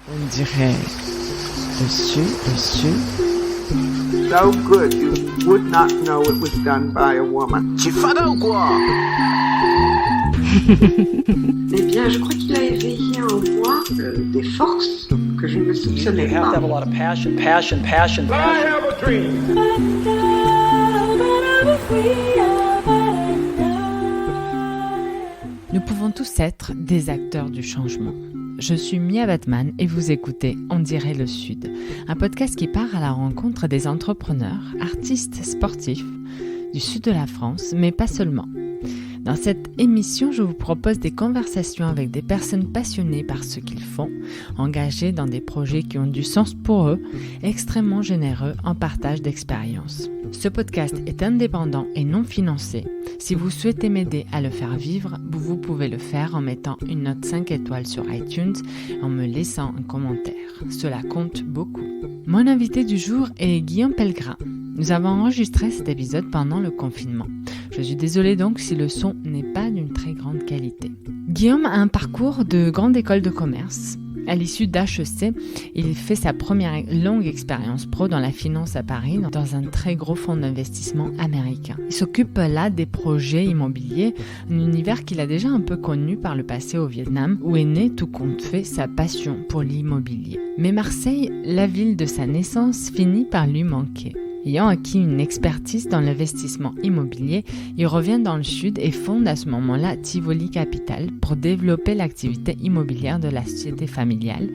On dirait le sud. So good you would not know it was done by a woman. Tu es fada ou quoi? Eh bien, je crois qu'il a éveillé en moi des forces que je ne soupçonnais You have to have a pas. lot of passion. I have a dream. Nous pouvons tous être des acteurs du changement. Je suis Mia Batman et vous écoutez On dirait le Sud, un podcast qui part à la rencontre des entrepreneurs, artistes, sportifs du sud de la France, mais pas seulement. Dans cette émission, je vous propose des conversations avec des personnes passionnées par ce qu'ils font, engagées dans des projets qui ont du sens pour eux, extrêmement généreux en partage d'expériences. Ce podcast est indépendant et non financé. Si vous souhaitez m'aider à le faire vivre, vous pouvez le faire en mettant une note 5 étoiles sur iTunes et en me laissant un commentaire. Cela compte beaucoup. Mon invité du jour est Guillaume Pellegrin. Nous avons enregistré cet épisode pendant le confinement. Je suis désolée donc si le son n'est pas d'une très grande qualité. Guillaume a un parcours de grande école de commerce. À l'issue d'HEC, il fait sa première longue expérience pro dans la finance à Paris, dans un très gros fonds d'investissement américain. Il s'occupe là des projets immobiliers, un univers qu'il a déjà un peu connu par le passé au Vietnam, où est née tout compte fait sa passion pour l'immobilier. Mais Marseille, la ville de sa naissance, finit par lui manquer. Ayant acquis une expertise dans l'investissement immobilier, il revient dans le sud et fonde à ce moment-là Tivoli Capital pour développer l'activité immobilière de la société familiale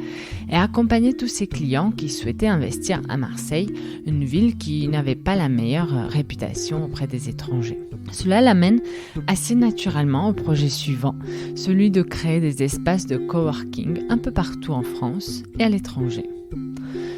et accompagner tous ses clients qui souhaitaient investir à Marseille, une ville qui n'avait pas la meilleure réputation auprès des étrangers. Cela l'amène assez naturellement au projet suivant, celui de créer des espaces de coworking un peu partout en France et à l'étranger.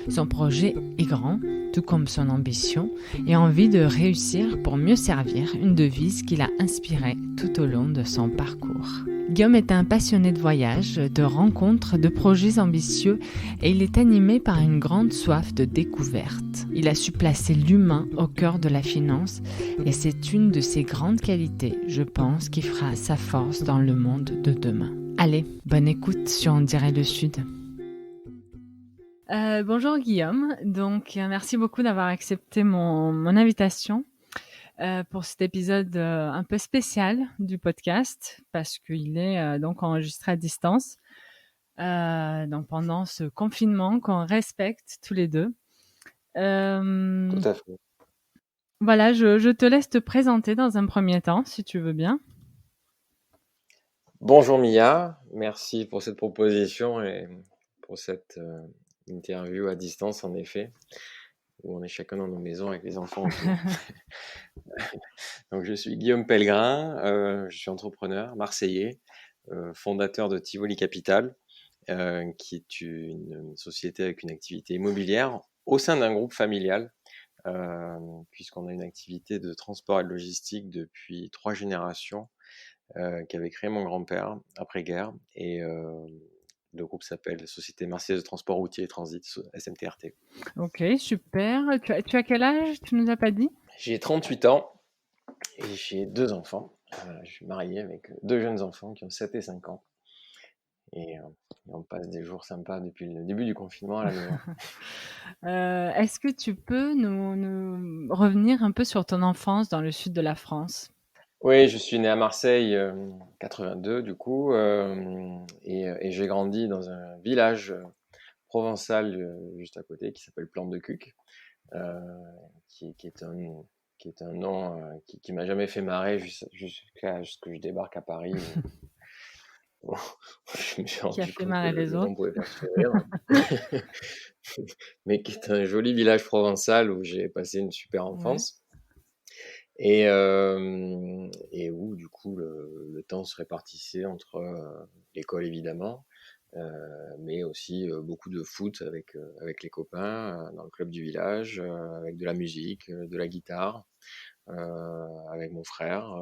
Son projet est grand, tout comme son ambition, et envie de réussir pour mieux servir, une devise qu'il a inspirée tout au long de son parcours. Guillaume est un passionné de voyages, de rencontres, de projets ambitieux, et il est animé par une grande soif de découverte. Il a su placer l'humain au cœur de la finance, et c'est une de ses grandes qualités, je pense, qui fera sa force dans le monde de demain. Allez, bonne écoute sur On dirait le Sud. Bonjour Guillaume, donc merci beaucoup d'avoir accepté mon invitation pour cet épisode un peu spécial du podcast parce qu'il est donc enregistré à distance donc pendant ce confinement qu'on respecte tous les deux. Tout à fait. Voilà, je te laisse te présenter dans un premier temps si tu veux bien. Bonjour Mia, merci pour cette proposition et pour cette interview à distance en effet, où on est chacun dans nos maisons avec les enfants autour. Donc je suis Guillaume Pellegrin, je suis entrepreneur marseillais, fondateur de Tivoli Capital, qui est une société avec une activité immobilière au sein d'un groupe familial, puisqu'on a une activité de transport et de logistique depuis 3 générations, qu'avait créé mon grand-père après-guerre, et le groupe s'appelle Société Marseillaise de Transport Routier et Transit, SMTRT. Ok, super. Tu as quel âge? Tu nous as pas dit? J'ai 38 ans et j'ai 2 enfants. Je suis marié avec 2 jeunes enfants qui ont 7 et 5 ans. Et on passe des jours sympas depuis le début du confinement à la maison. Est-ce que tu peux nous revenir un peu sur ton enfance dans le sud de la France? Oui, je suis né à Marseille, 82 du coup, et j'ai grandi dans un village provençal juste à côté qui s'appelle Plante-de-Cuc, qui est un nom qui m'a jamais fait marrer jusqu'à ce que je débarque à Paris. Bon, je me suis Qui a rendu fait compte marrer que les le nom autres? pouvait pas se faire rire. Mais qui est un joli village provençal où j'ai passé une super Ouais. enfance. Et où du coup le temps se répartissait entre l'école évidemment, mais aussi beaucoup de foot avec les copains dans le club du village, avec de la musique, de la guitare, avec mon frère,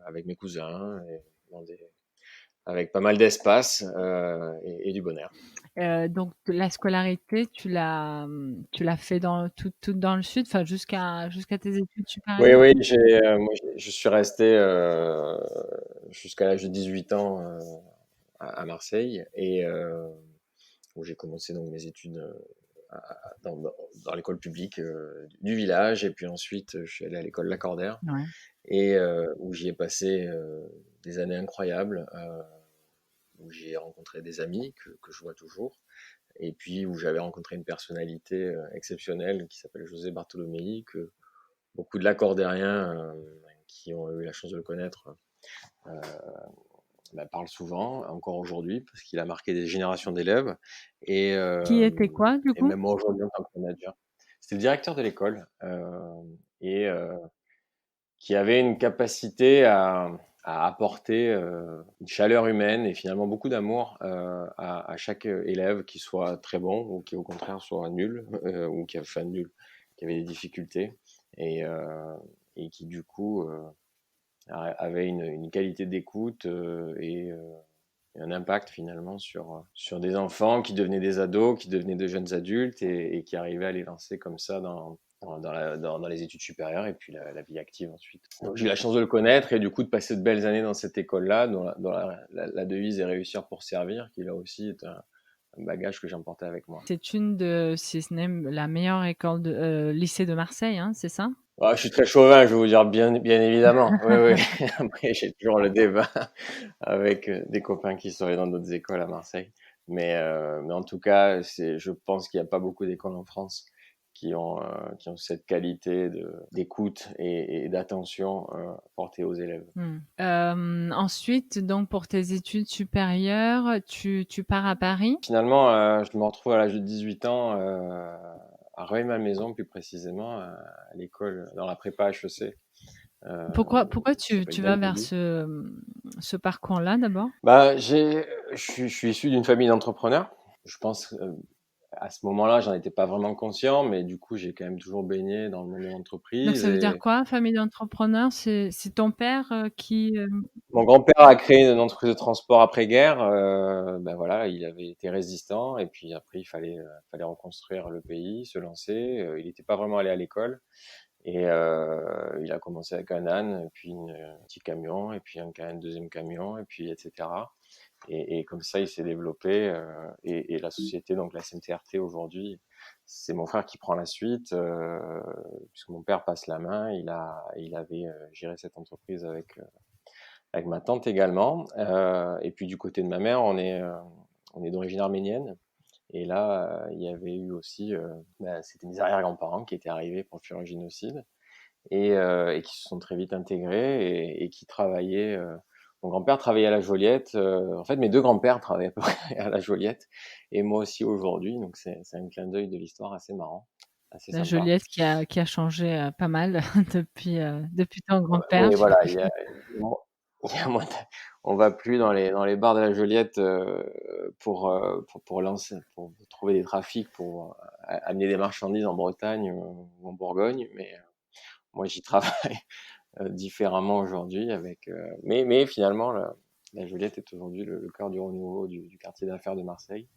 avec mes cousins, et avec pas mal d'espace et du bonheur. Donc la scolarité, tu l'as fait dans tout dans le sud, enfin jusqu'à tes études Oui, supérieures? oui, je suis resté jusqu'à l'âge de 18 ans à Marseille, où j'ai commencé donc mes études dans l'école publique du village. Et puis ensuite, je suis allé à l'école Lacordaire, Ouais. et où j'y ai passé des années incroyables, où j'ai rencontré des amis que je vois toujours, et puis où j'avais rencontré une personnalité exceptionnelle qui s'appelle José Bartolomei, que beaucoup de Lacordériens qui ont eu la chance de le connaître parlent souvent, encore aujourd'hui, parce qu'il a marqué des générations d'élèves. Et, Qui était quoi, du et coup? même moi aujourd'hui en tant que manager. C'était le directeur de l'école, et qui avait une capacité à apporter une chaleur humaine et finalement beaucoup d'amour à chaque élève, qui soit très bon ou qui au contraire soit nul, ou qui avait nul, qui avait des difficultés, et, et qui du coup avait une qualité d'écoute et un impact finalement sur des enfants qui devenaient des ados, qui devenaient de jeunes adultes, et qui arrivaient à les lancer comme ça dans les études supérieures et puis la vie active ensuite. Donc j'ai eu la chance de le connaître et du coup de passer de belles années dans cette école-là, dont la devise est réussir pour servir, qui là aussi est un bagage que j'emportais avec moi. C'est une de, si ce n'est la meilleure école de lycée de Marseille, hein, c'est ça? Ah, je suis très chauvin, je vais vous dire bien évidemment. Oui, oui. Après, j'ai toujours le débat avec des copains qui sont allés dans d'autres écoles à Marseille. Mais en tout cas, je pense qu'il n'y a pas beaucoup d'écoles en France qui ont cette qualité d'écoute et d'attention portée aux élèves. Ensuite, donc pour tes études supérieures, tu pars à Paris? Finalement, je me retrouve à l'âge de 18 ans à Rueil-Malmaison, plus précisément, à l'école, dans la prépa HEC. Pourquoi Qui tu s'appelle vas vers Dentelu. ce parcours-là d'abord? Bah, je suis issu d'une famille d'entrepreneurs. Je pense, à ce moment-là, j'en étais pas vraiment conscient, mais du coup, j'ai quand même toujours baigné dans le monde de Donc l'entreprise. ça veut dire Et quoi, famille d'entrepreneurs? C'est ton père qui... mon grand-père a créé une entreprise de transport après-guerre. Ben voilà, il avait été résistant, et puis après, fallait reconstruire le pays, se lancer. Il n'était pas vraiment allé à l'école. Et il a commencé avec un âne, puis un petit camion, et puis un deuxième camion, et puis etc. Et comme ça, il s'est développé. Et la société, donc la CNTRT aujourd'hui, c'est mon frère qui prend la suite, puisque mon père passe la main. Il avait géré cette entreprise avec ma tante également. Et puis du côté de ma mère, on est d'origine arménienne. Et là, il y avait eu aussi, c'était mes arrière-grands-parents qui étaient arrivés pour fuir un génocide, et qui se sont très vite intégrés, et qui travaillaient. Mon grand-père travaillait à la Joliette. En fait, mes deux grands-pères travaillaient à peu près à la Joliette, et moi aussi aujourd'hui. Donc c'est un clin d'œil de l'histoire assez marrant, assez La sympa. Joliette qui a changé pas mal depuis ton grand-père. Oui, voilà, il y a moins de- on va plus dans les bars de la Joliette pour trouver des trafics, pour amener des marchandises en Bretagne ou en Bourgogne. Mais moi, j'y travaille différemment aujourd'hui mais finalement, la Joliette est aujourd'hui le cœur du renouveau du quartier d'affaires de Marseille,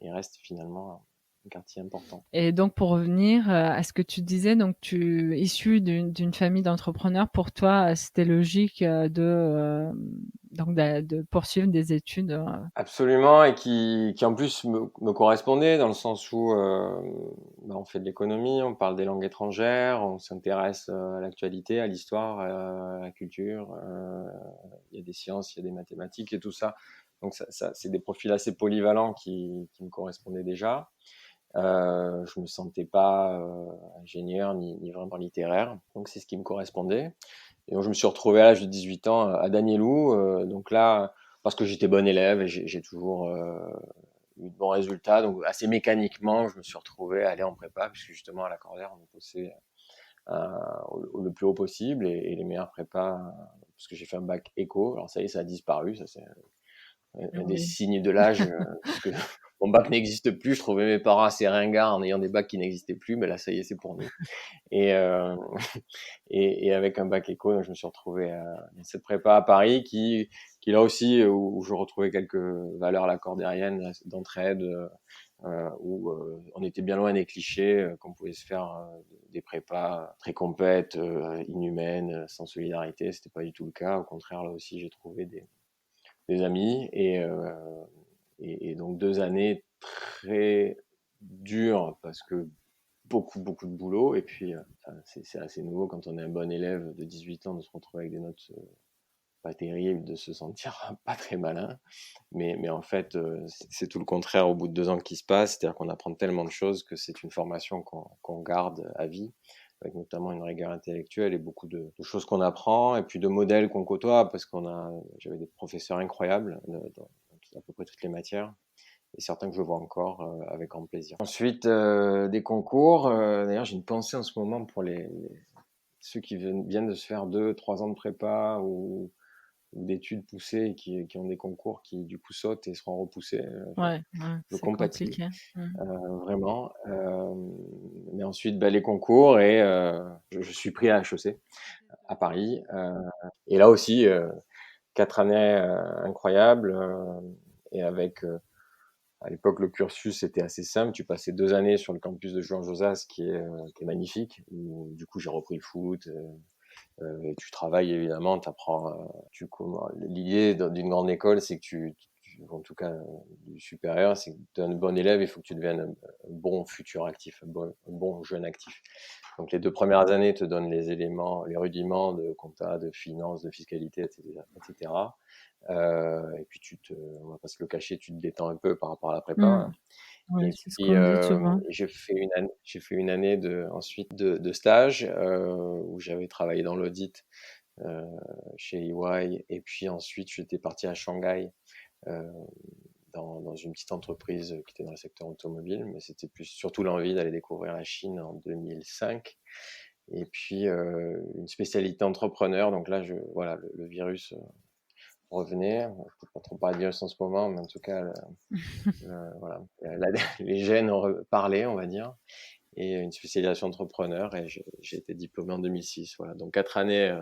et reste finalement un quartier important. Et donc pour revenir à ce que tu disais, donc tu issu d'une famille d'entrepreneurs, pour toi, c'était logique de poursuivre des études. Absolument, et qui en plus me correspondait, dans le sens où on fait de l'économie, on parle des langues étrangères, on s'intéresse à l'actualité, à l'histoire, à la culture, il y a des sciences, il y a des mathématiques et tout ça. Donc c'est des profils assez polyvalents qui me correspondaient déjà. Je me sentais pas ingénieur ni vraiment littéraire, donc c'est ce qui me correspondait. Et donc je me suis retrouvé à l'âge de 18 ans à Danielou, donc là, parce que j'étais bon élève et j'ai toujours eu de bons résultats, donc assez mécaniquement, je me suis retrouvé à aller en prépa, puisque justement à l'Accordaire, on est poussé le plus haut possible, et les meilleurs prépas, parce que j'ai fait un bac éco. Alors ça y est, ça a disparu, ça c'est un des Oui. signes de l'âge, puisque mon bac n'existe plus. Je trouvais mes parents assez ringards en ayant des bacs qui n'existaient plus, mais là ça y est, c'est pour nous. Et, et avec un bac éco, je me suis retrouvé dans cette prépa à Paris, qui là aussi, où je retrouvais quelques valeurs lacordériennes d'entraide, où on était bien loin des clichés qu'on pouvait se faire des prépas très compètes, inhumaines, sans solidarité. C'était pas du tout le cas. Au contraire, là aussi, j'ai trouvé des amis, et donc 2 années très dur parce que beaucoup de boulot. Et puis, c'est assez nouveau quand on est un bon élève de 18 ans de se retrouver avec des notes pas terribles, de se sentir pas très malin. Mais en fait, c'est tout le contraire au bout de 2 ans qui se passe. C'est-à-dire qu'on apprend tellement de choses que c'est une formation qu'on garde à vie, avec notamment une rigueur intellectuelle et beaucoup de choses qu'on apprend, et puis de modèles qu'on côtoie, parce j'avais des professeurs incroyables dans à peu près toutes les matières, et certains que je vois encore avec grand plaisir. Ensuite, des concours. D'ailleurs, j'ai une pensée en ce moment pour ceux qui viennent de se faire 2-3 ans de prépa ou d'études poussées et qui ont des concours qui du coup sautent et seront repoussés. Ouais, Je c'est compatis compliqué. vraiment. Mais ensuite, les concours, et je suis pris à HEC à Paris. Et là aussi, 4 années incroyables, et avec à l'époque, le cursus était assez simple. Tu passais 2 années sur le campus de Juan Josas, qui est magnifique, où du coup j'ai repris le foot. Et tu travailles évidemment, t'apprends. L'idée d'une grande école, c'est que en tout cas du supérieur, c'est que tu es un bon élève, il faut que tu deviennes un bon futur actif, un bon jeune actif. Donc les 2 premières années te donnent les éléments, les rudiments de compta, de finance, de fiscalité, etc. Et puis on va pas se le cacher, tu te détends un peu par rapport à la prépa, Mmh. hein. Ouais, Et c'est ce puis, qu'on me dit souvent. j'ai fait une année ensuite de stage, où j'avais travaillé dans l'audit euh, chez EY. Et puis ensuite, j'étais parti à Shanghai, euh, dans une petite entreprise qui était dans le secteur automobile, mais c'était surtout l'envie d'aller découvrir la Chine en 2005. Et puis, une spécialité entrepreneur. Donc là, voilà, le virus revenait. Je ne peux pas trop parler de virus en ce moment, mais en tout cas, voilà, les gènes ont parlé, on va dire. Et une spécialisation entrepreneur, et j'ai été diplômé en 2006. Voilà, donc 4 années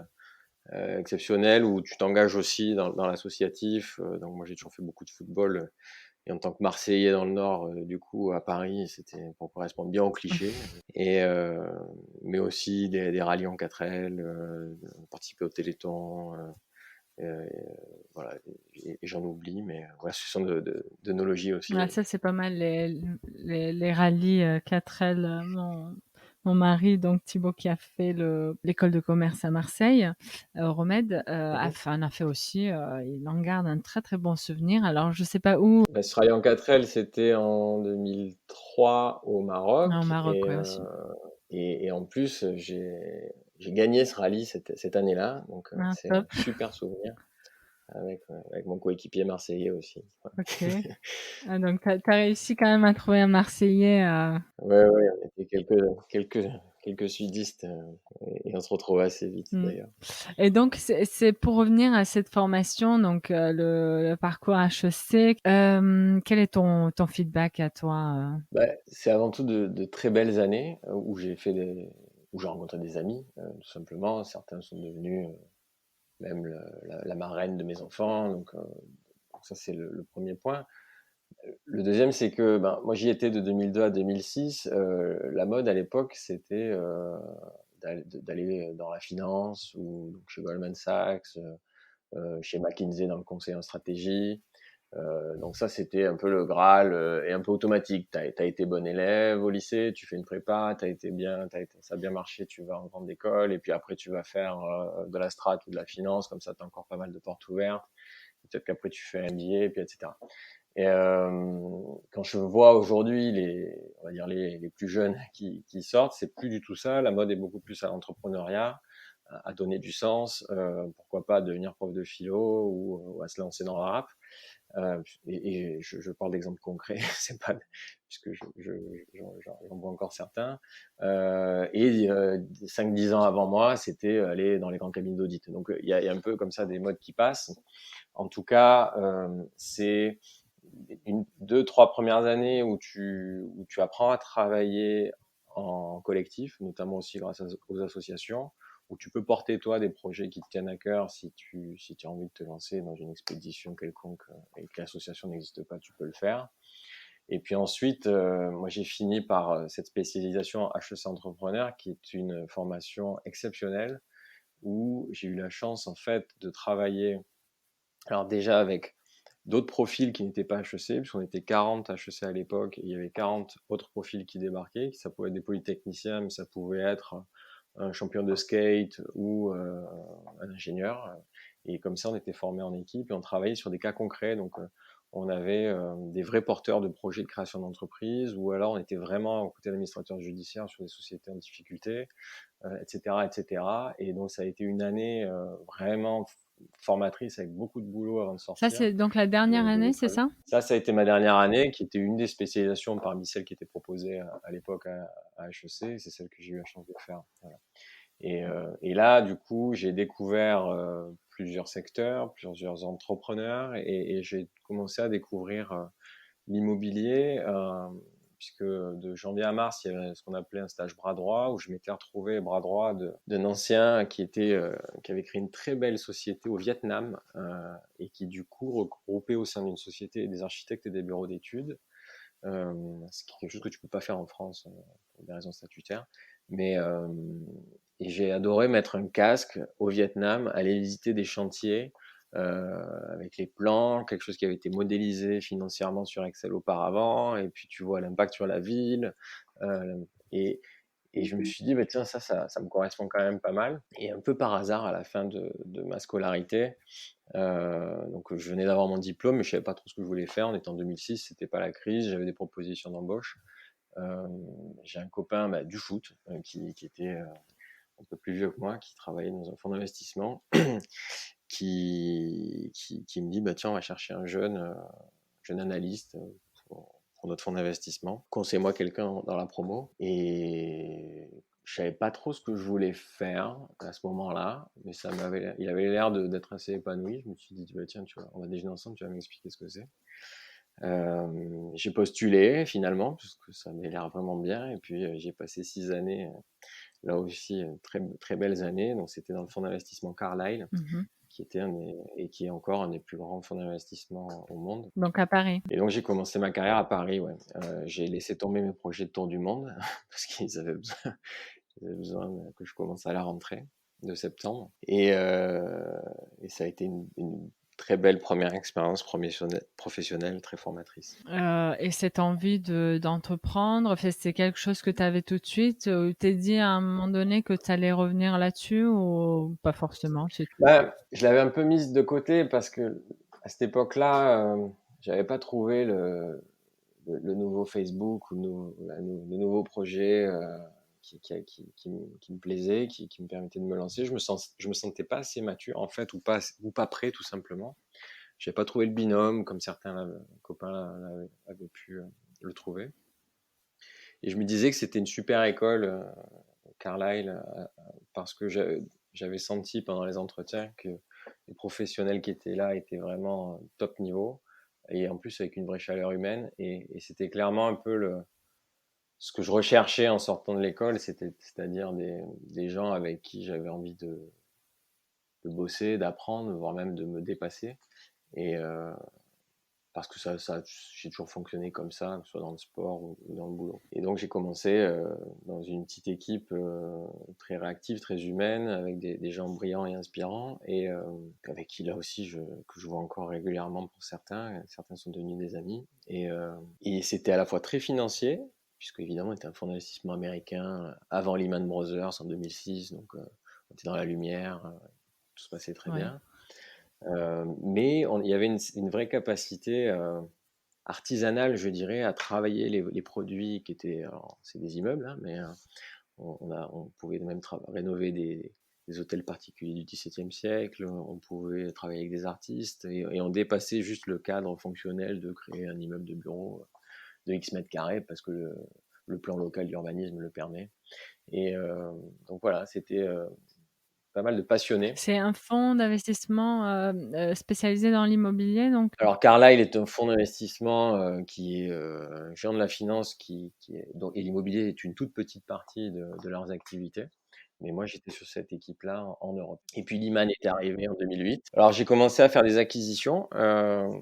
exceptionnelles où tu t'engages aussi dans l'associatif. Donc moi j'ai toujours fait beaucoup de football, et en tant que Marseillais dans le Nord, du coup à Paris, c'était pour correspondre bien au cliché. Et mais aussi des rallyes en 4L, participer au Téléthon. Voilà, et j'en oublie, mais voilà, ce sont de nos logis aussi. Ouais, ça, c'est pas mal les rallyes 4L. Mon mari, donc Thibaut, qui a fait l'école de commerce à Marseille, au Romède, en a fait aussi. Il en garde un très très bon souvenir. Alors, je sais pas où. Ce rallye en 4L, c'était en 2003 au Au Maroc. Maroc, ouais, aussi. Et en plus, j'ai gagné ce rallye cette année-là. Donc, Ah, c'est un top. super souvenir avec mon coéquipier marseillais aussi. Ok. Ah, donc, t'as réussi quand même à trouver un Marseillais. Ouais, ouais, on était quelques sudistes, et on se retrouvait assez vite Mm. d'ailleurs. Et donc, c'est pour revenir à cette formation, donc le parcours HEC. Quel est ton feedback à toi? C'est avant tout de très belles années, où où j'ai rencontré des amis, tout simplement. Certains sont devenus même la marraine de mes enfants. Donc ça, c'est le premier point. Le deuxième, c'est que moi, j'y étais de 2002 à 2006. La mode à l'époque, c'était d'aller dans la finance, ou donc chez Goldman Sachs, chez McKinsey dans le conseil en stratégie. Donc ça, c'était un peu le Graal, et un peu automatique. Tu as été bon élève au lycée, tu fais une prépa, ça a bien marché, tu vas en grande école, et puis après tu vas faire de la strat ou de la finance. Comme ça, tu as encore pas mal de portes ouvertes. Peut-être qu'après tu fais un MBA, et puis etc. Et quand je vois aujourd'hui on va dire les plus jeunes qui sortent, c'est plus du tout ça. La mode est beaucoup plus à l'entrepreneuriat, à donner du sens. Pourquoi pas devenir prof de philo, ou à se lancer dans le rap. Et je parle d'exemples concrets, c'est pas puisque j'en vois encore certains. Et 5-10 ans avant moi, c'était aller dans les grands cabinets d'audit. Donc il y a un peu comme ça des modes qui passent. En tout cas, c'est 2-3 premières années où tu apprends à travailler en collectif, notamment aussi grâce aux associations, où tu peux porter toi des projets qui te tiennent à cœur. Si tu as envie de te lancer dans une expédition quelconque, et que l'association n'existe pas, tu peux le faire. Et puis ensuite, moi j'ai fini par cette spécialisation HEC Entrepreneur, qui est une formation exceptionnelle, où j'ai eu la chance en fait de travailler, alors déjà avec d'autres profils qui n'étaient pas HEC, puisqu'on était 40 HEC à l'époque, et il y avait 40 autres profils qui débarquaient. Ça pouvait être des polytechniciens, mais ça pouvait être un champion de skate ou un ingénieur. Et comme ça, on était formés en équipe et on travaillait sur des cas concrets. Donc, on avait des vrais porteurs de projets de création d'entreprise, ou alors on était vraiment aux côtés d'administrateurs judiciaires sur des sociétés en difficulté, etc., etc. Et donc, ça a été une année vraiment formatrice avec beaucoup de boulot avant de Ça, sortir c'est donc la dernière de année, c'est l'école. ça? Ça a été ma dernière année, qui était une des spécialisations parmi celles qui étaient proposées à l'époque à HEC. C'est celle que j'ai eu la chance de faire. Voilà. Et là, du coup, j'ai découvert plusieurs secteurs, plusieurs entrepreneurs, et j'ai commencé à découvrir l'immobilier, puisque de janvier à mars, il y avait ce qu'on appelait un stage bras droit, où je m'étais retrouvé bras droit d'un ancien qui avait créé une très belle société au Vietnam, et qui du coup regroupait au sein d'une société des architectes et des bureaux d'études, ce qui est quelque chose que tu peux pas faire en France pour des raisons statutaires. Mais et j'ai adoré mettre un casque au Vietnam, aller visiter des chantiers avec les plans, quelque chose qui avait été modélisé financièrement sur Excel auparavant, et puis tu vois l'impact sur la ville. Euh, et, et je me suis dit, bah, tiens, ça me correspond quand même pas mal. Et un peu par hasard, à la fin de ma scolarité, donc je venais d'avoir mon diplôme, mais je savais pas trop ce que je voulais faire. On était en 2006, c'était pas la crise, j'avais des propositions d'embauche. J'ai un copain du foot qui était un peu plus vieux que moi, qui travaillait dans un fonds d'investissement, qui me dit, bah, tiens, on va chercher un jeune analyste pour notre fonds d'investissement. Conseille-moi quelqu'un dans la promo. Et je savais pas trop ce que je voulais faire à ce moment-là, mais il avait l'air d'être assez épanoui. Je me suis dit, bah, tiens, on va déjeuner ensemble, tu vas m'expliquer ce que c'est. J'ai postulé finalement, parce que ça avait l'air vraiment bien, et puis j'ai passé 6 années, là aussi très, très belles années. Donc c'était dans le fonds d'investissement Carlyle, qui était et qui est encore un des plus grands fonds d'investissement au monde. Donc à Paris. Et donc j'ai commencé ma carrière à Paris, ouais. J'ai laissé tomber mes projets de tour du monde parce qu'ils avaient besoin que je commence à la rentrée de septembre. Et ça a été une très belle première expérience professionnelle, très formatrice. Et cette envie d'entreprendre, c'est quelque chose que tu avais tout de suite, ou tu t'es dit à un moment donné que tu allais revenir là-dessus, ou pas forcément, c'est tout? Je l'avais un peu mise de côté parce que à cette époque-là, j'avais pas trouvé le nouveau Facebook ou le nouveau projet qui me plaisait, qui me permettait de me lancer. Je me sentais pas assez mature en fait, ou pas prêt tout simplement. J'avais pas trouvé le binôme comme certains copains avaient pu le trouver. Et je me disais que c'était une super école, Carlyle, parce que j'avais senti pendant les entretiens que les professionnels qui étaient là étaient vraiment top niveau, et en plus avec une vraie chaleur humaine. Et c'était clairement un peu ce que je recherchais en sortant de l'école, c'est-à-dire des gens avec qui j'avais envie de bosser, d'apprendre, voire même de me dépasser. Et parce que j'ai toujours fonctionné comme ça, que ce soit dans le sport ou dans le boulot. Et donc j'ai commencé dans une petite équipe très réactive, très humaine, avec des gens brillants et inspirants, et avec qui là aussi que je vois encore régulièrement pour certains. Certains sont devenus des amis. Et c'était à la fois très financier, puisque évidemment on était un fonds d'investissement américain avant Lehman Brothers en 2006, donc on était dans la lumière, tout se passait très bien. Mais il y avait une vraie capacité artisanale, je dirais, à travailler les produits qui étaient, c'est des immeubles, hein, mais on pouvait même rénover des hôtels particuliers du XVIIe siècle, on pouvait travailler avec des artistes, et on dépassait juste le cadre fonctionnel de créer un immeuble de bureau de X mètres carrés, parce que le plan local d'urbanisme le permet. Et donc voilà, c'était pas mal de passionnés. C'est un fonds d'investissement spécialisé dans l'immobilier, donc? Alors Carlyle est un fonds d'investissement qui est un géant de la finance, et l'immobilier est une toute petite partie de leurs activités. Mais moi, j'étais sur cette équipe-là en Europe. Et puis Lehman est arrivé en 2008. Alors j'ai commencé à faire des acquisitions,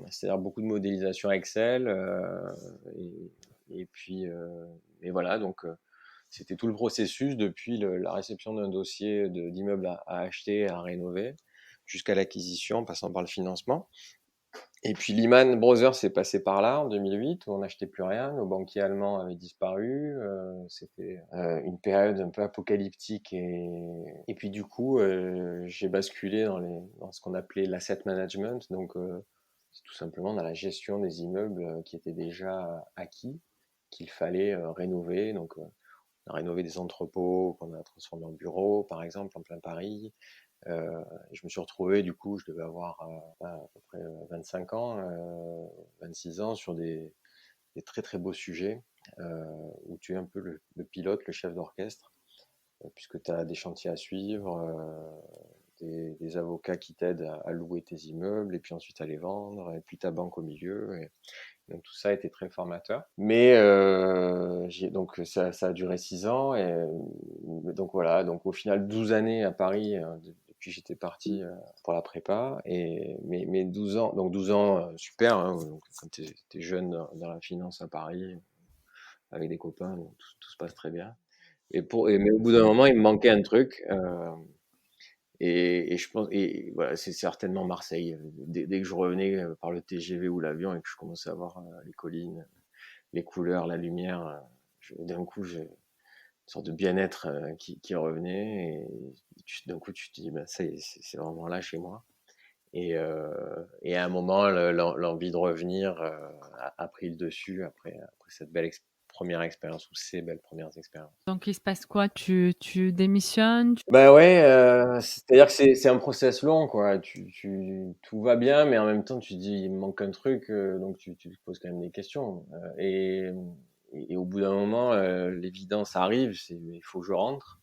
c'est-à-dire beaucoup de modélisation Excel, et puis et voilà, donc c'était tout le processus depuis la réception d'un dossier d'immeuble à acheter, à rénover, jusqu'à l'acquisition, en passant par le financement. Et puis Lehman Brothers s'est passé par là en 2008, où on n'achetait plus rien, nos banquiers allemands avaient disparu, c'était une période un peu apocalyptique et puis du coup j'ai basculé dans ce qu'on appelait l'asset management, donc c'est tout simplement dans la gestion des immeubles qui étaient déjà acquis, qu'il fallait rénover. Donc on a rénové des entrepôts qu'on a transformés en bureaux, par exemple, en plein Paris. Je me suis retrouvé, du coup, je devais avoir à peu près 25 ans, 26 ans, sur des très très beaux sujets, où tu es un peu le pilote, le chef d'orchestre, puisque tu as des chantiers à suivre, des avocats qui t'aident à louer tes immeubles, et puis ensuite à les vendre, et puis ta banque au milieu. Donc tout ça a été très formateur. Mais donc ça a duré 6 ans. Et donc voilà, donc au final 12 années à Paris, depuis j'étais parti pour la prépa. Mais 12 ans, donc 12 ans super, hein, donc, quand tu es jeune dans la finance à Paris, avec des copains, donc tout se passe très bien. Mais au bout d'un moment, il me manquait un truc. Et je pense, et voilà, c'est certainement Marseille. Dès que je revenais par le TGV ou l'avion et que je commençais à voir les collines, les couleurs, la lumière, d'un coup, j'ai une sorte de bien-être qui revenait. Et d'un coup, tu te dis, bah, c'est vraiment là chez moi. Et à un moment, l'envie de revenir a pris le dessus après cette première expérience ou ces belles premières expériences. Donc, il se passe quoi? Tu démissionnes? Bah ouais, c'est-à-dire que c'est un process long, quoi. Tout va bien, mais en même temps, tu te dis, il me manque un truc, donc tu te poses quand même des questions. Et au bout d'un moment, l'évidence arrive, il faut que je rentre.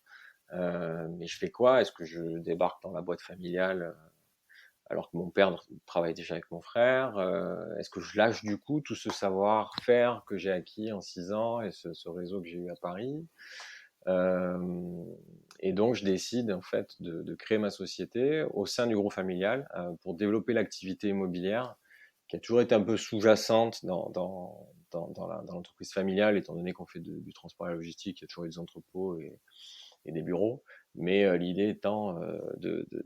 Mais je fais quoi? Est-ce que je débarque dans la boîte familiale alors que mon père travaille déjà avec mon frère? Est-ce que je lâche du coup tout ce savoir-faire que j'ai acquis en 6 ans et ce réseau que j'ai eu à Paris? Et donc, je décide en fait de créer ma société au sein du groupe familial pour développer l'activité immobilière qui a toujours été un peu sous-jacente dans l'entreprise familiale, étant donné qu'on fait du transport et logistique, il y a toujours eu des entrepôts et des bureaux. Mais l'idée étant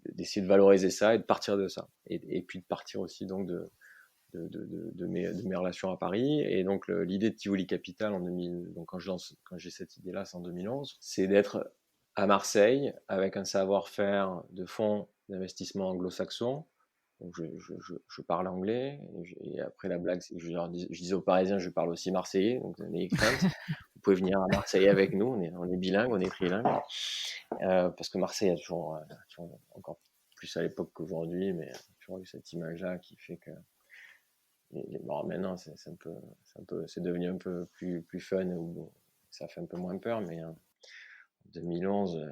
d'essayer de valoriser ça et de partir de ça. Et puis de partir aussi donc de mes relations à Paris. Et donc l'idée de Tivoli Capital en 2000, donc quand j'ai cette idée-là, c'est en 2011, c'est d'être à Marseille avec un savoir-faire de fonds d'investissement anglo-saxon. Donc je parle anglais et après la blague, c'est que je disais aux Parisiens, je parle aussi marseillais, donc n'ayez crainte. Vous pouvez venir à Marseille avec nous, on est bilingue, on est trilingue, parce que Marseille a toujours encore plus à l'époque qu'aujourd'hui, mais toujours eu cette image-là qui fait que bon, maintenant, c'est devenu un peu plus fun, où ça fait un peu moins peur, mais en 2011,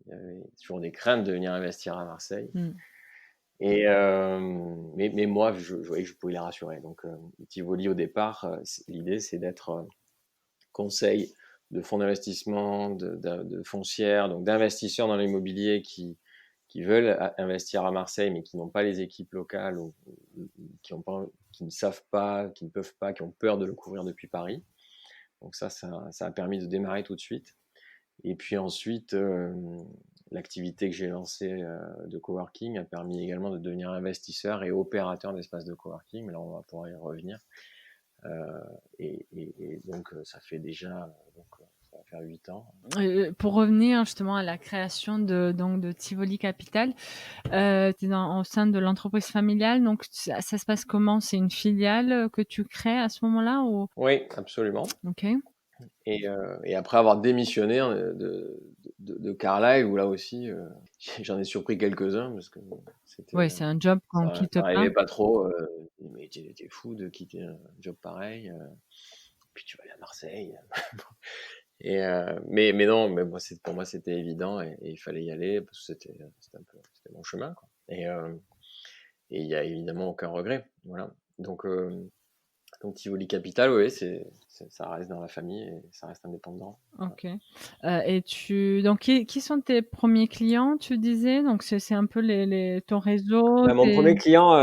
il y avait toujours des craintes de venir investir à Marseille. Mais moi, je voyais que je pouvais les rassurer. Donc, Tivoli, au départ, l'idée, c'est d'être conseil de fonds d'investissement, de foncières, donc d'investisseurs dans l'immobilier qui veulent investir à Marseille, mais qui n'ont pas les équipes locales ou qui ne savent pas, qui ne peuvent pas, qui ont peur de le couvrir depuis Paris. Donc ça a permis de démarrer tout de suite. Et puis ensuite, l'activité que j'ai lancée de coworking a permis également de devenir investisseur et opérateur d'espaces de coworking. Mais là, on va pouvoir y revenir. Et donc, ça fait déjà... ça va faire 8 ans. Pour revenir justement à la création de Tivoli Capital, tu es au sein de l'entreprise familiale, donc ça se passe comment? C'est une filiale que tu crées à ce moment-là ou... Oui, absolument. Ok. Et après avoir démissionné de Carlyle, où là aussi, j'en ai surpris quelques-uns, parce que Oui, c'est un job qui te ça n'arrivait plaît. pas trop. Mais t'es fou de quitter un job pareil. Puis tu vas aller à Marseille. Mais non, mais pour moi c'était évident et il fallait y aller parce que c'était mon chemin, quoi. Et il y a évidemment aucun regret, voilà. Donc Tivoli Capital, oui, ça reste dans la famille et ça reste indépendant. Ok. Et donc qui sont tes premiers clients, tu disais? Donc c'est un peu ton réseau. Mon premier client,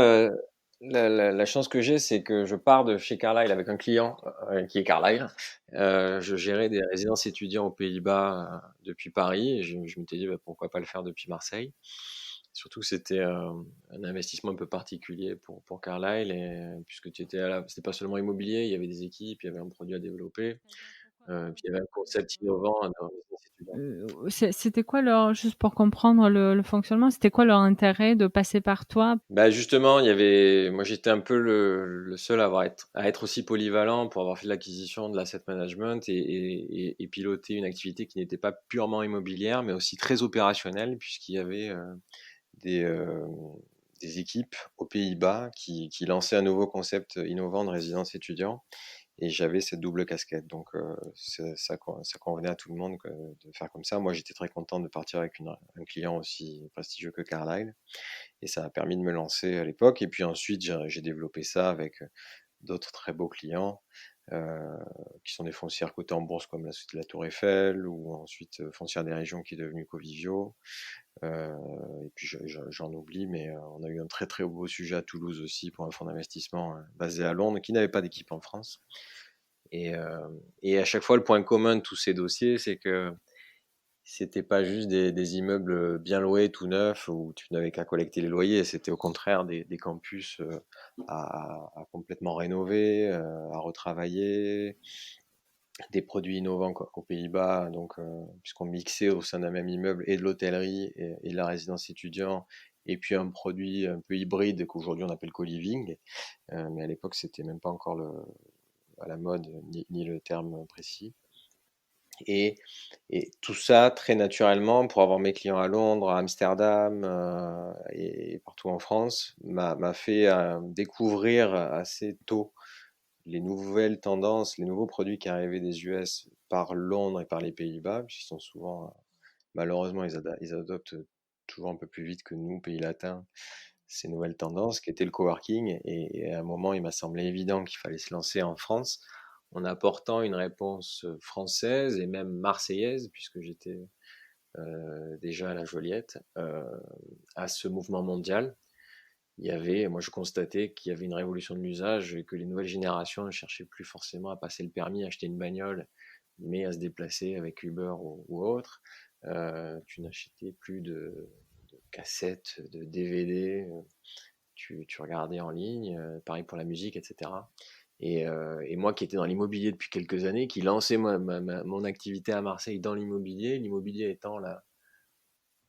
la chance que j'ai, c'est que je pars de chez Carlyle avec un client qui est Carlyle. Je gérais des résidences étudiants aux Pays-Bas depuis Paris et je m'étais dit pourquoi pas le faire depuis Marseille. Surtout que c'était un investissement un peu particulier pour Carlyle, puisque c'était pas seulement immobilier, il y avait des équipes, il y avait un produit à développer, puis il y avait un concept innovant dans les étudiants. C'était quoi juste pour comprendre le fonctionnement, c'était quoi leur intérêt de passer par toi? Bah justement, moi j'étais un peu le seul à être aussi polyvalent pour avoir fait de l'acquisition, de l'asset management et piloter une activité qui n'était pas purement immobilière, mais aussi très opérationnelle, puisqu'il y avait des, euh, des équipes aux Pays-Bas qui lançaient un nouveau concept innovant de résidence étudiant. Et j'avais cette double casquette. Donc, ça convenait à tout le monde de faire comme ça. Moi, j'étais très content de partir avec un client aussi prestigieux que Carlyle. Et ça a permis de me lancer à l'époque. Et puis ensuite, j'ai développé ça avec d'autres très beaux clients qui sont des foncières cotées en bourse comme la Tour Eiffel ou ensuite Foncière des Régions qui est devenue Covivio. Et puis j'en oublie, mais on a eu un très très beau sujet à Toulouse aussi pour un fonds d'investissement basé à Londres qui n'avait pas d'équipe en France. Et à chaque fois, le point commun de tous ces dossiers, c'est que c'était pas juste des immeubles bien loués, tout neufs, où tu n'avais qu'à collecter les loyers. C'était au contraire des campus à complètement rénover, à retravailler, des produits innovants aux Pays-Bas, donc puisqu'on mixait au sein d'un même immeuble et de l'hôtellerie et de la résidence étudiant, et puis un produit un peu hybride qu'aujourd'hui on appelle co-living, mais à l'époque c'était même pas encore à la mode ni le terme précis. Et tout ça très naturellement pour avoir mes clients à Londres, à Amsterdam et partout en France m'a fait découvrir assez tôt les nouvelles tendances, les nouveaux produits qui arrivaient des US par Londres et par les Pays-Bas, puisqu'ils sont souvent, malheureusement, ils adoptent toujours un peu plus vite que nous, pays latins, ces nouvelles tendances, qui étaient le coworking. Et à un moment, il m'a semblé évident qu'il fallait se lancer en France en apportant une réponse française et même marseillaise, puisque j'étais déjà à la Joliette, à ce mouvement mondial. Moi je constatais qu'il y avait une révolution de l'usage et que les nouvelles générations ne cherchaient plus forcément à passer le permis, à acheter une bagnole, mais à se déplacer avec Uber ou autre. Tu n'achetais plus de cassettes, de DVD, tu regardais en ligne, pareil pour la musique, etc. Et moi qui étais dans l'immobilier depuis quelques années, qui lançais mon activité à Marseille dans l'immobilier étant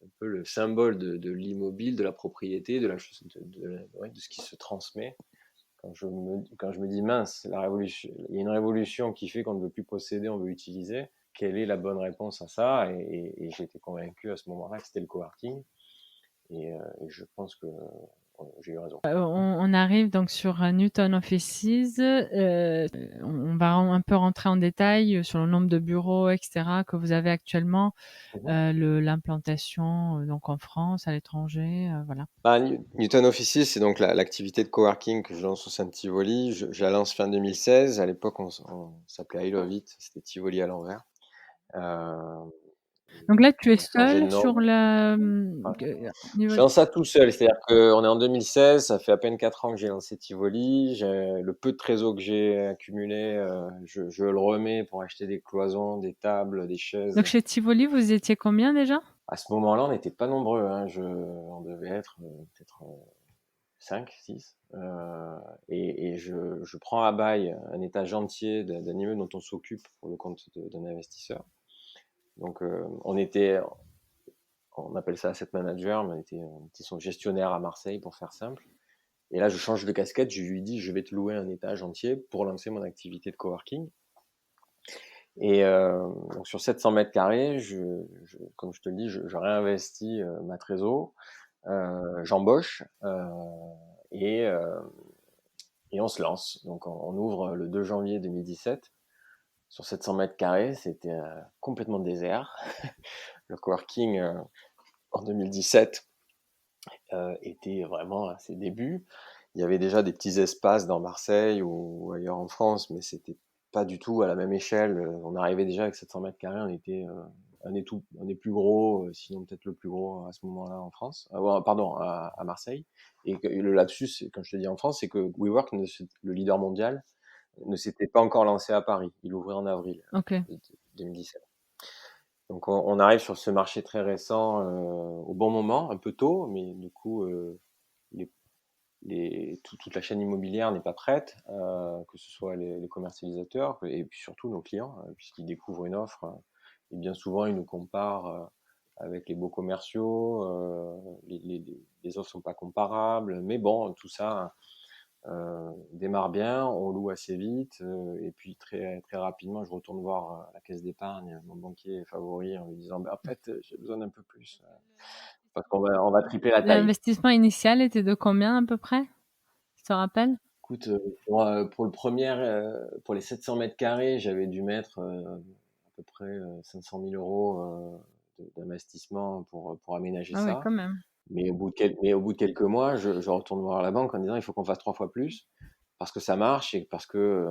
un peu le symbole de l'immobile, de la propriété, de ce qui se transmet. Quand je me dis mince, il y a une révolution qui fait qu'on ne veut plus posséder, on veut utiliser. Quelle est la bonne réponse à ça? Et j'étais convaincu à ce moment-là que c'était le coworking. Et je pense que j'ai eu raison. On arrive donc sur Newton Offices. On va un peu rentrer en détail sur le nombre de bureaux, etc., que vous avez actuellement, l'implantation donc en France, à l'étranger, voilà. Newton Offices, c'est donc l'activité de coworking que je lance au sein de Tivoli. Je la lance fin 2016. À l'époque, on s'appelait I Love It. C'était Tivoli à l'envers. Donc là, tu es On a changé de seul nom. sur la Je lance ça tout seul, c'est-à-dire qu'on est en 2016, ça fait à peine 4 ans que j'ai lancé Tivoli. Le peu de trésor que j'ai accumulé, je le remets pour acheter des cloisons, des tables, des chaises. Donc chez Tivoli, vous étiez combien déjà? À ce moment-là, on n'était pas nombreux, hein. On devait être peut-être 5, 6. Et je prends à bail un étage entier d'un immeuble dont on s'occupe pour le compte d'un investisseur. Donc on appelle ça asset manager, mais on était son gestionnaire à Marseille pour faire simple. Et là, je change de casquette, je lui dis, je vais te louer un étage entier pour lancer mon activité de coworking. Et donc sur 700 mètres carrés, comme je te le dis, je réinvestis ma trésor, j'embauche et on se lance. Donc on ouvre le 2 janvier 2017. Sur 700 mètres carrés, c'était complètement désert. Le coworking en 2017 était vraiment à ses débuts. Il y avait déjà des petits espaces dans Marseille ou ailleurs en France, mais c'était pas du tout à la même échelle. On arrivait déjà avec 700 mètres carrés, on était un des plus gros, sinon peut-être le plus gros à ce moment-là en France, pardon, à Marseille. Et le lapsus, quand je te dis en France, c'est que WeWork, le leader mondial, ne s'était pas encore lancé à Paris. Il ouvrait en avril 2017. Donc on arrive sur ce marché très récent au bon moment, un peu tôt, mais du coup toute la chaîne immobilière n'est pas prête, que ce soit les commercialisateurs et puis surtout nos clients, puisqu'ils découvrent une offre et bien souvent ils nous comparent avec les beaux commerciaux, les offres sont pas comparables, mais bon, tout ça démarre bien, on loue assez vite et puis très, très rapidement, je retourne voir la caisse d'épargne, mon banquier favori, en lui disant bah, en fait, j'ai besoin d'un peu plus parce on va tripler la taille. L'investissement initial était de combien à peu près? Tu te rappelles? Écoute, pour le premier, pour les 700 mètres carrés, j'avais dû mettre à peu près 500 000 euros d'investissement pour aménager Ah oui, ça. quand même. Mais au bout de quelques mois, je retourne voir la banque en disant il faut qu'on fasse 3 fois plus parce que ça marche et parce que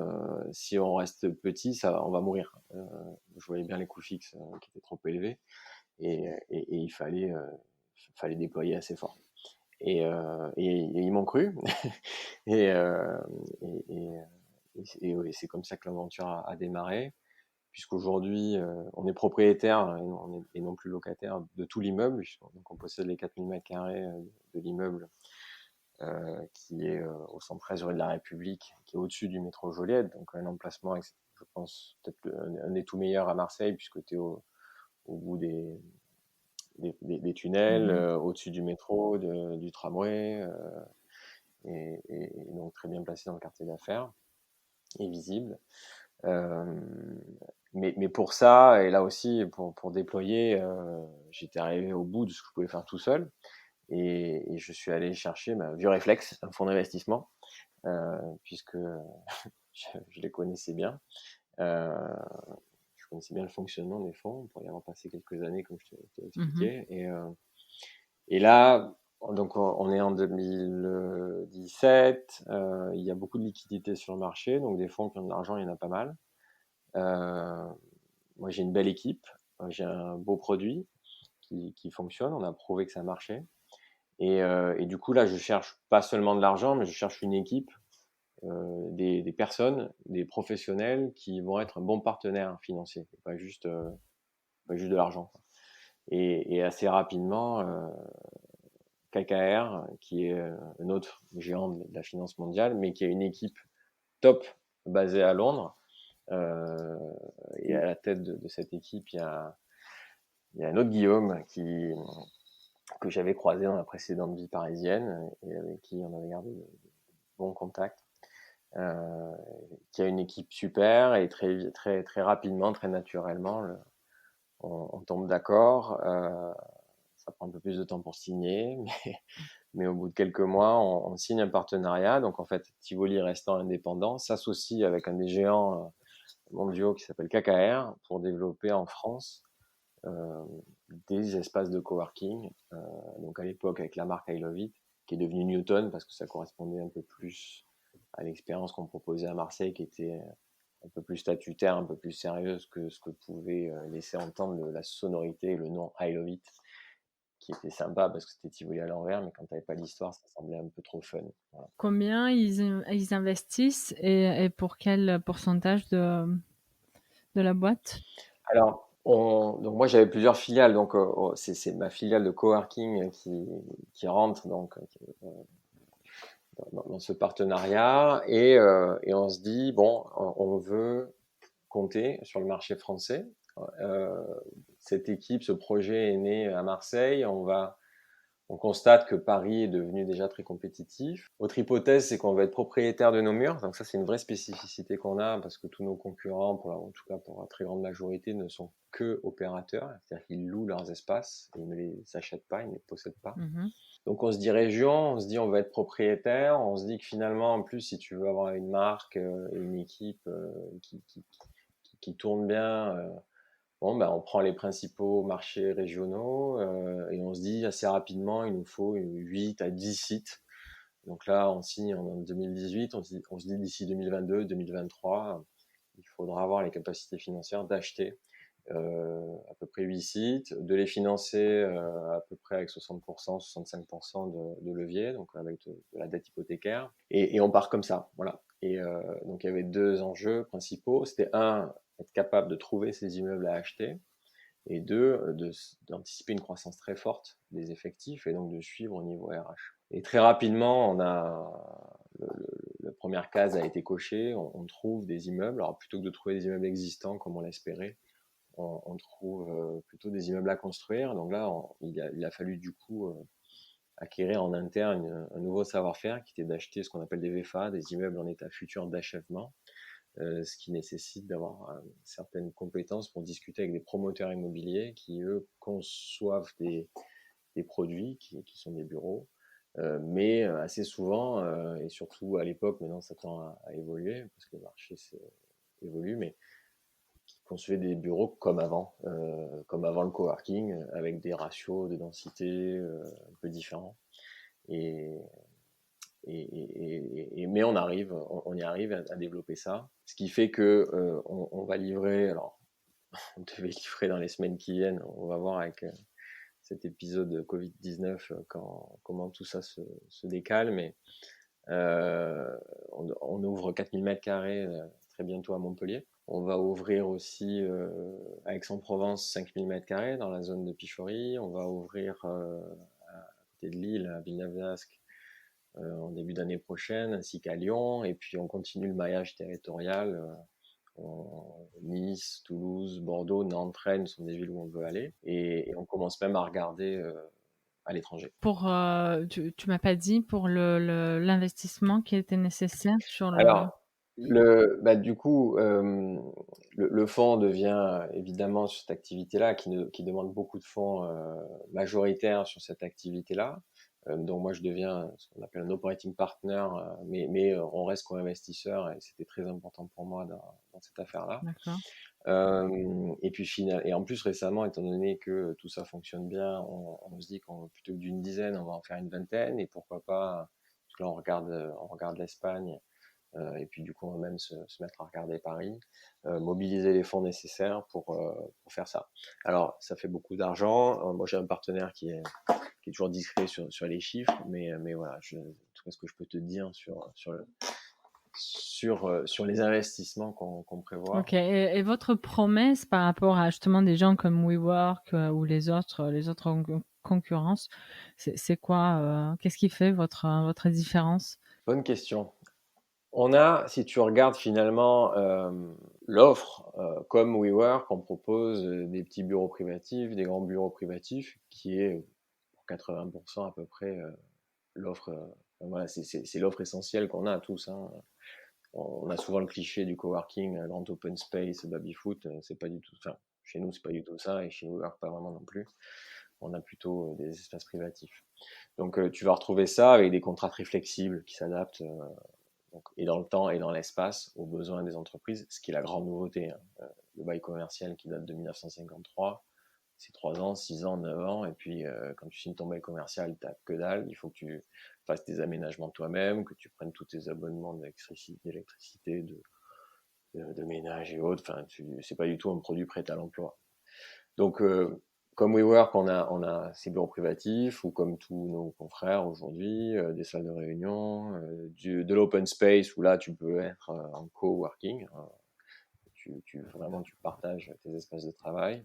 si on reste petit, on va mourir. Je voyais bien les coûts fixes qui étaient trop élevés et il fallait déployer assez fort. Et ils m'ont cru. et, euh, et, et, et c'est comme ça que l'aventure a démarré, puisqu'aujourd'hui, on est propriétaire et non plus locataire de tout l'immeuble. Donc on possède les 4000 m² de l'immeuble qui est au 113 rue de la République, qui est au-dessus du métro Joliette, donc un emplacement, je pense, peut-être un des tout meilleurs à Marseille, puisque tu es au bout des tunnels, au-dessus du métro, du tramway, et donc très bien placé dans le quartier d'affaires et visible. Mais pour ça, et là aussi pour déployer, j'étais arrivé au bout de ce que je pouvais faire tout seul, et je suis allé chercher Vieux Réflexe, un fonds d'investissement, puisque je les connaissais bien. Je connaissais bien le fonctionnement des fonds pour y avoir passé quelques années, comme je t'ai expliqué. Et là, donc on est en 2017, il y a beaucoup de liquidités sur le marché, donc des fonds qui ont de l'argent, il y en a pas mal. Moi, j'ai une belle équipe, j'ai un beau produit qui fonctionne, on a prouvé que ça marchait. Et du coup, là, je cherche pas seulement de l'argent, mais je cherche une équipe, des personnes, des professionnels qui vont être un bon partenaire financier, pas juste de l'argent. Et assez rapidement, KKR, qui est un autre géant de la finance mondiale, mais qui a une équipe top basée à Londres. Et à la tête de cette équipe, il y a un autre Guillaume que j'avais croisé dans la précédente vie parisienne et avec qui on avait gardé de bons contacts. Qui a une équipe super et très, très, très rapidement, très naturellement, on tombe d'accord. Ça prend un peu plus de temps pour signer, mais au bout de quelques mois, on signe un partenariat. Donc en fait, Tivoli restant indépendant s'associe avec un des géants mondiaux qui s'appelle KKR pour développer en France des espaces de coworking. Donc à l'époque avec la marque I Love It, qui est devenue Newton parce que ça correspondait un peu plus à l'expérience qu'on proposait à Marseille, qui était un peu plus statutaire, un peu plus sérieuse que ce que pouvait laisser entendre la sonorité et le nom I Love It, qui était sympa parce que c'était Tivoli à l'envers, mais quand t'avais pas l'histoire, ça semblait un peu trop fun. Voilà. Combien ils investissent et pour quel pourcentage de la boîte? Alors, donc moi j'avais plusieurs filiales, donc c'est ma filiale de coworking qui rentre donc dans ce partenariat et on se dit bon, on veut compter sur le marché français. Cette équipe, ce projet est né à Marseille. On constate que Paris est devenu déjà très compétitif. Autre hypothèse, c'est qu'on va être propriétaire de nos murs. Donc ça, c'est une vraie spécificité qu'on a parce que tous nos concurrents, en tout cas pour la très grande majorité, ne sont que opérateurs. C'est-à-dire qu'ils louent leurs espaces, ils ne les achètent pas, ils ne les possèdent pas. Donc on se dit région, on se dit on va être propriétaire, on se dit que finalement, en plus, si tu veux avoir une marque et une équipe qui tourne bien, bon, on prend les principaux marchés régionaux et on se dit assez rapidement, il nous faut 8 à 10 sites. Donc là, on signe en 2018, on se dit d'ici 2022, 2023, il faudra avoir les capacités financières d'acheter à peu près 8 sites, de les financer à peu près avec 60%, 65% de levier, donc avec de la dette hypothécaire. Et on part comme ça, voilà. Et donc il y avait deux enjeux principaux. C'était être capable de trouver ces immeubles à acheter, et deux, d'anticiper une croissance très forte des effectifs et donc de suivre au niveau RH. Et très rapidement, la première case a été cochée, on trouve des immeubles. Alors plutôt que de trouver des immeubles existants comme on l'espérait, on trouve plutôt des immeubles à construire. Donc là, il a fallu du coup acquérir en interne un nouveau savoir-faire qui était d'acheter ce qu'on appelle des VFA, des immeubles en état futur d'achèvement, ce qui nécessite d'avoir certaines compétences pour discuter avec des promoteurs immobiliers qui, eux, conçoivent des produits qui sont des bureaux, mais assez souvent, et surtout à l'époque, maintenant ça tend à évoluer, parce que le marché évolue, mais qui concevaient des bureaux comme avant le coworking, avec des ratios de densité un peu différents. Mais on y arrive à développer ça. Ce qui fait que on va livrer, alors on devait livrer dans les semaines qui viennent, on va voir avec cet épisode Covid-19 comment tout ça se décale, mais on ouvre 4000 m² très bientôt à Montpellier. On va ouvrir aussi à Aix-en-Provence 5000 m² dans la zone de Pichory. On va ouvrir à côté de Lille, à Villeneuve-d'Ascq, en début d'année prochaine, ainsi qu'à Lyon. Et puis on continue le maillage territorial. Nice, Toulouse, Bordeaux, Nantes, Rennes sont des villes où on veut aller. Et on commence même à regarder à l'étranger. Tu m'as pas dit pour l'investissement qui était nécessaire sur le... Alors, du coup, le fonds devient évidemment sur cette activité-là, qui demande beaucoup de fonds majoritaires sur cette activité-là. Donc moi, je deviens ce qu'on appelle un operating partner, mais on reste co-investisseur et c'était très important pour moi dans cette affaire-là. D'accord. Et puis et en plus récemment, étant donné que tout ça fonctionne bien, on se dit qu'on plutôt que d'une dizaine, on va en faire une vingtaine, et pourquoi pas, parce que là on regarde l'Espagne. Et puis du coup, on va même se mettre à regarder Paris, mobiliser les fonds nécessaires pour faire ça. Alors, ça fait beaucoup d'argent. Moi, j'ai un partenaire qui est toujours discret sur les chiffres, mais voilà, tout ce que je peux te dire sur les investissements qu'on prévoit. Ok. Et votre promesse par rapport à justement des gens comme WeWork ou les autres concurrences, c'est quoi qu'est-ce qui fait votre différence? Bonne question. Si tu regardes finalement l'offre, comme WeWork, on propose des petits bureaux privatifs, des grands bureaux privatifs, qui est pour 80% à peu près l'offre. Voilà, c'est l'offre essentielle qu'on a à tous. Hein. On a souvent le cliché du coworking, grand open space, baby-foot, c'est pas du tout. Enfin, chez nous, c'est pas du tout ça, et chez WeWork, pas vraiment non plus. On a plutôt des espaces privatifs. Donc, tu vas retrouver ça avec des contrats très flexibles qui s'adaptent. Et dans le temps et dans l'espace aux besoins des entreprises, ce qui est la grande nouveauté. Hein. Le bail commercial qui date de 1953, c'est 3 ans, 6 ans, 9 ans, et puis quand tu signes ton bail commercial, t'as que dalle, il faut que tu fasses tes aménagements toi-même, que tu prennes tous tes abonnements d'électricité, de ménage et autres, enfin, c'est pas du tout un produit prêt à l'emploi. Donc, comme WeWork, on a ces bureaux privatifs, ou comme tous nos confrères aujourd'hui, des salles de réunion, de l'open space, où là tu peux être en coworking, vraiment tu partages tes espaces de travail,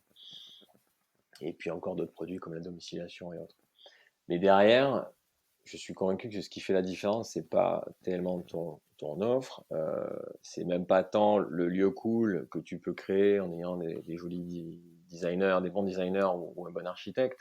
et puis encore d'autres produits comme la domiciliation et autres. Mais derrière, je suis convaincu que ce qui fait la différence, c'est pas tellement ton offre, c'est même pas tant le lieu cool que tu peux créer en ayant des jolis designers, des bons designers ou un bon architecte.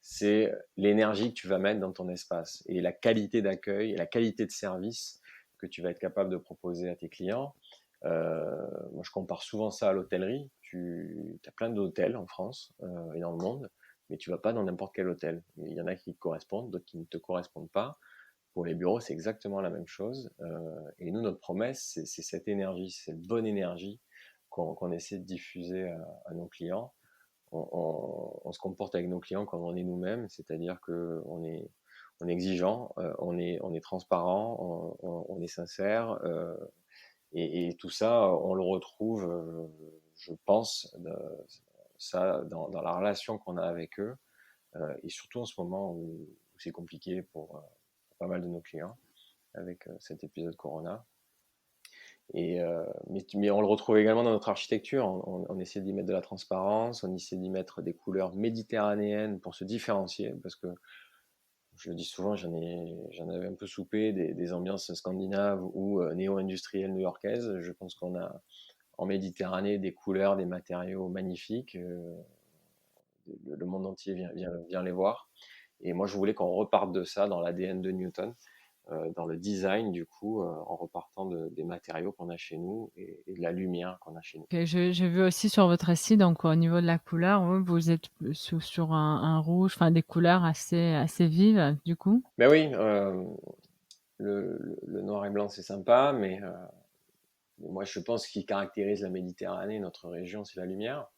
C'est l'énergie que tu vas mettre dans ton espace et la qualité d'accueil et la qualité de service que tu vas être capable de proposer à tes clients. Moi, je compare souvent ça à l'hôtellerie. Tu as plein d'hôtels en France et dans le monde, mais tu vas pas dans n'importe quel hôtel. Il y en a qui te correspondent, d'autres qui ne te correspondent pas. Pour les bureaux, c'est exactement la même chose. Et nous, notre promesse, c'est cette énergie, cette bonne énergie qu'on essaie de diffuser à nos clients. On se comporte avec nos clients comme on est nous-mêmes, c'est-à-dire qu'on est exigeant, on est transparent, on est sincère, et tout ça, on le retrouve, je pense, ça dans la relation qu'on a avec eux, et surtout en ce moment où c'est compliqué pour pas mal de nos clients avec cet épisode Corona. Mais on le retrouve également dans notre architecture. On essaie d'y mettre de la transparence, on essaie d'y mettre des couleurs méditerranéennes pour se différencier, parce que je le dis souvent, j'en avais un peu soupé des ambiances scandinaves ou néo-industrielles new-yorkaises. Je pense qu'on a en Méditerranée des couleurs, des matériaux magnifiques. Le monde entier vient les voir. Et moi, je voulais qu'on reparte de ça dans l'ADN de Newton, dans le design, du coup, en repartant des matériaux qu'on a chez nous et de la lumière qu'on a chez nous. Ok, j'ai vu aussi sur votre site, donc au niveau de la couleur, vous êtes sur un rouge, enfin des couleurs assez vives, du coup. Ben oui, le noir et blanc, c'est sympa, mais moi, je pense ce qui caractérise la Méditerranée, notre région, c'est la lumière.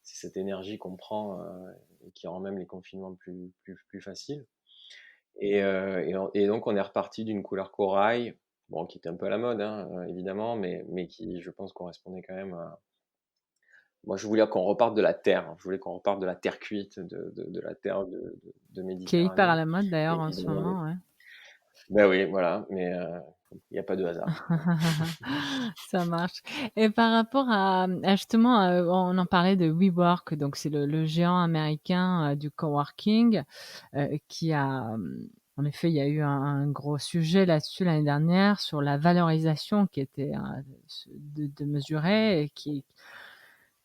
C'est cette énergie qu'on prend et qui rend même les confinements plus faciles. Et donc, on est reparti d'une couleur corail, bon, qui était un peu à la mode, hein, évidemment, mais qui, je pense, correspondait quand même à... Moi, je voulais qu'on reparte de la terre. Je voulais qu'on reparte de la terre cuite, de la terre de Qui est hyper à Méditerranée. la mode d'ailleurs en Et ce donc, moment, ouais. ben oui, voilà, mais il n'y a pas de hasard. Ça marche. Et par rapport à justement, on en parlait de WeWork, donc c'est le géant américain du coworking qui a, en effet, il y a eu un gros sujet là-dessus l'année dernière sur la valorisation qui était de mesurer et qui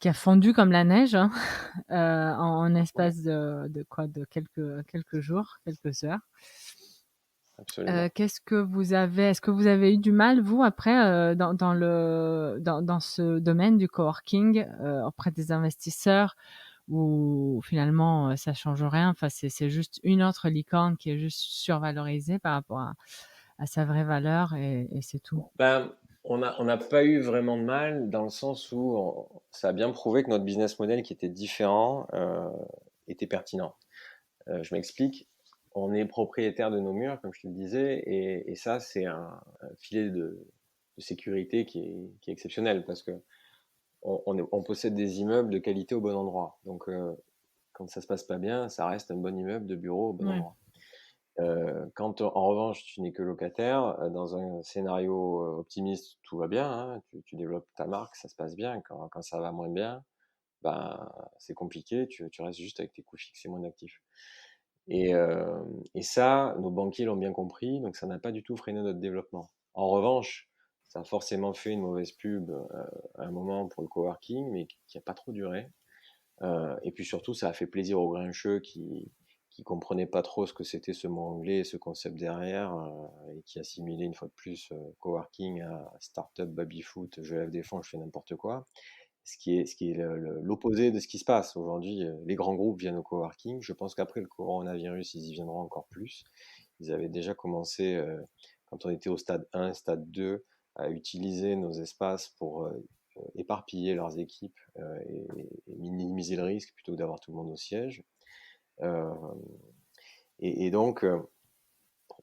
a fondu comme la neige hein, en espace de quelques jours, quelques heures. Absolument. Est-ce que vous avez eu du mal, vous, après, dans ce domaine du coworking, auprès des investisseurs, où finalement, ça change rien, enfin, c'est juste une autre licorne qui est juste survalorisée par rapport à sa vraie valeur et c'est tout. Ben, on n'a pas eu vraiment de mal dans le sens où ça a bien prouvé que notre business model qui était différent était pertinent. Je m'explique. On est propriétaire de nos murs, comme je te le disais, et ça, c'est un filet de sécurité qui est exceptionnel parce que on possède des immeubles de qualité au bon endroit. Donc, quand ça se passe pas bien, ça reste un bon immeuble de bureau au bon Ouais. endroit. Quand en revanche tu n'es que locataire, dans un scénario optimiste, tout va bien, hein, tu développes ta marque, ça se passe bien. Quand ça va moins bien, ben, c'est compliqué, tu restes juste avec tes coûts fixes et moins d'actifs. Et, euh, et ça, nos banquiers l'ont bien compris, donc ça n'a pas du tout freiné notre développement. En revanche, ça a forcément fait une mauvaise pub à un moment pour le coworking, mais qui n'a pas trop duré. Et puis surtout, ça a fait plaisir aux grincheux qui comprenaient pas trop ce que c'était ce mot anglais et ce concept derrière, et qui assimilaient une fois de plus coworking à startup, baby-foot, je lève des fonds, je fais n'importe quoi. Ce qui est l'opposé de ce qui se passe. Aujourd'hui, les grands groupes viennent au coworking. Je pense qu'après le coronavirus, ils y viendront encore plus. Ils avaient déjà commencé, quand on était au stade 1, stade 2, à utiliser nos espaces pour éparpiller leurs équipes et minimiser le risque plutôt que d'avoir tout le monde au siège. Euh, et donc,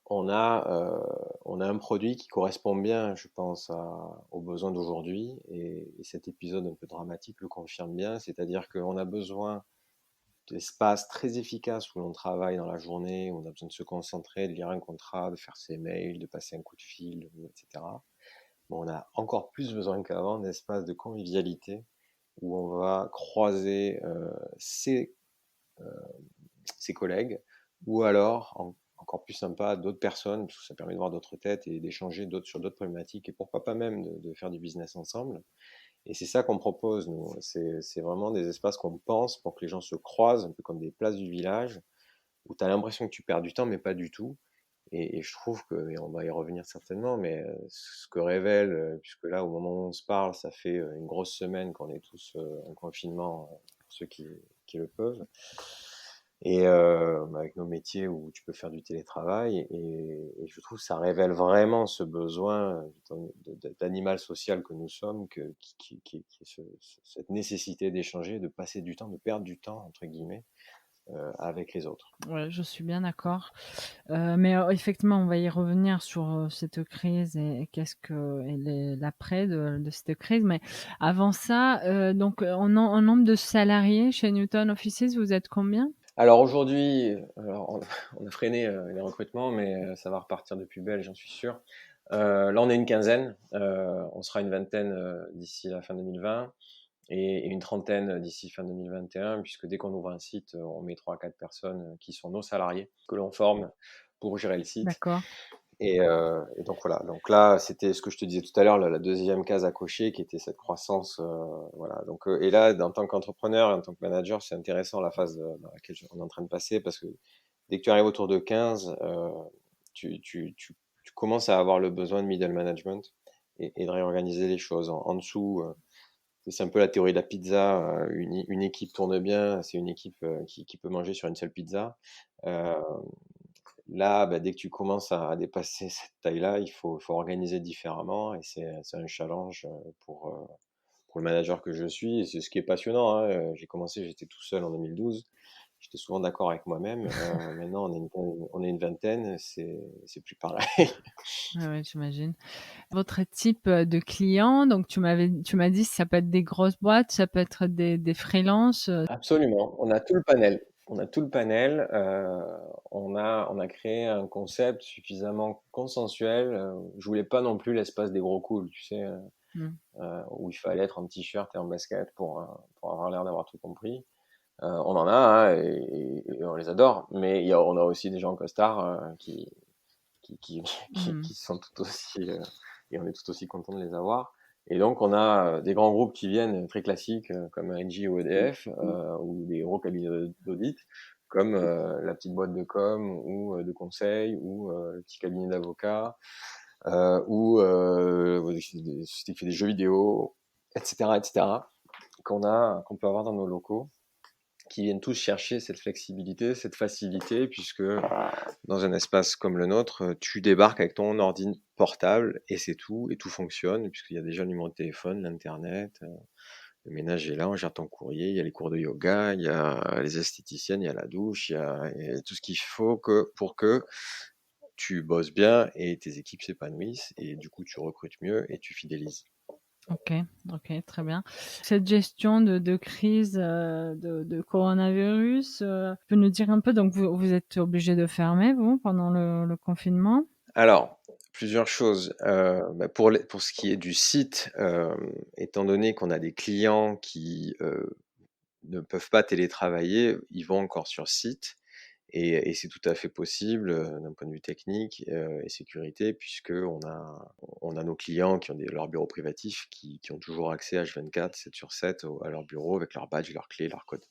on a un produit qui correspond bien, je pense, aux besoins d'aujourd'hui. Et cet épisode un peu dramatique le confirme bien, c'est-à-dire qu'on a besoin d'espaces très efficaces où l'on travaille dans la journée, où on a besoin de se concentrer, de lire un contrat, de faire ses mails, de passer un coup de fil, etc. Bon, on a encore plus besoin qu'avant d'espaces de convivialité où on va croiser euh, ses collègues, ou alors, encore plus sympa, d'autres personnes, parce que ça permet de voir d'autres têtes et d'échanger sur d'autres problématiques, et pourquoi pas même de faire du business ensemble. Et c'est ça qu'on propose, nous. C'est vraiment des espaces qu'on pense pour que les gens se croisent, un peu comme des places du village, où tu as l'impression que tu perds du temps, mais pas du tout. Et je trouve que, et on va y revenir certainement, mais ce que révèle, puisque là, au moment où on se parle, ça fait une grosse semaine qu'on est tous en confinement, pour ceux qui le peuvent, et avec nos métiers où tu peux faire du télétravail, et je trouve que ça révèle vraiment ce besoin d'animal social que nous sommes, qui est cette nécessité d'échanger, de passer du temps, de perdre du temps, entre guillemets, avec les autres. Ouais, je suis bien d'accord. Mais effectivement, on va y revenir sur cette crise et l'après de cette crise. Mais avant ça, donc en nombre de salariés chez Newton Offices, vous êtes combien? Alors aujourd'hui, on a freiné les recrutements, mais ça va repartir de plus belle, j'en suis sûr. Là, on est une quinzaine. On sera une vingtaine d'ici la fin 2020 et une trentaine d'ici fin 2021, puisque dès qu'on ouvre un site, on met 3 à 4 personnes qui sont nos salariés, que l'on forme pour gérer le site. D'accord. Et donc voilà. Donc là, c'était ce que je te disais tout à l'heure, la deuxième case à cocher, qui était cette croissance. Voilà. Donc, et là, en tant qu'entrepreneur, en tant que manager, c'est intéressant la phase dans laquelle on est en train de passer, parce que dès que tu arrives autour de 15, tu commences à avoir le besoin de middle management et de réorganiser les choses. En dessous, c'est un peu la théorie de la pizza. Une équipe tourne bien, c'est une équipe qui peut manger sur une seule pizza. Euh, Là, bah, dès que tu commences à dépasser cette taille-là, il faut organiser différemment et c'est un challenge pour le manager que je suis. Et c'est ce qui est passionnant, hein. J'ai commencé, j'étais tout seul en 2012. J'étais souvent d'accord avec moi-même. Maintenant, on est une vingtaine, c'est plus pareil. Ouais, j'imagine. Votre type de client, donc tu m'as dit ça peut être des grosses boîtes, ça peut être des freelances. Absolument, on a tout le panel. On a tout le panel. On a créé un concept suffisamment consensuel. Je voulais pas non plus l'espace des gros cools, tu sais, Mm. où il fallait être en t-shirt et en basket pour avoir l'air d'avoir tout compris. On en a, hein, et on les adore, mais on a aussi des gens en costard qui, qui sont tout aussi, et on est tout aussi content de les avoir. Et donc, on a des grands groupes qui viennent très classiques, comme Engie ou EDF, ou des gros cabinets d'audit, comme la petite boîte de com ou de conseil, ou le petit cabinet d'avocats, ou des sociétés qui font des jeux vidéo, etc., etc., qu'on peut avoir dans nos locaux, qui viennent tous chercher cette flexibilité, cette facilité, puisque dans un espace comme le nôtre, tu débarques avec ton ordi portable et c'est tout, et tout fonctionne, puisqu'il y a déjà le numéro de téléphone, l'internet, le ménage est là, on gère ton courrier, il y a les cours de yoga, il y a les esthéticiennes, il y a la douche, il y a tout ce qu'il faut pour que tu bosses bien et tes équipes s'épanouissent, et du coup tu recrutes mieux et tu fidélises. Ok, ok, très bien. Cette gestion de crise de coronavirus, tu peux nous dire un peu, donc vous êtes obligé de fermer, vous, pendant le confinement? Alors, plusieurs choses. Bah, pour ce qui est du site, étant donné qu'on a des clients qui ne peuvent pas télétravailler, ils vont encore sur site, et c'est tout à fait possible d'un point de vue technique et sécurité, puisque on a nos clients qui ont leur bureau privatif, qui ont toujours accès H24, 7 sur 7 à leur bureau avec leur badge, leur clé, leur code.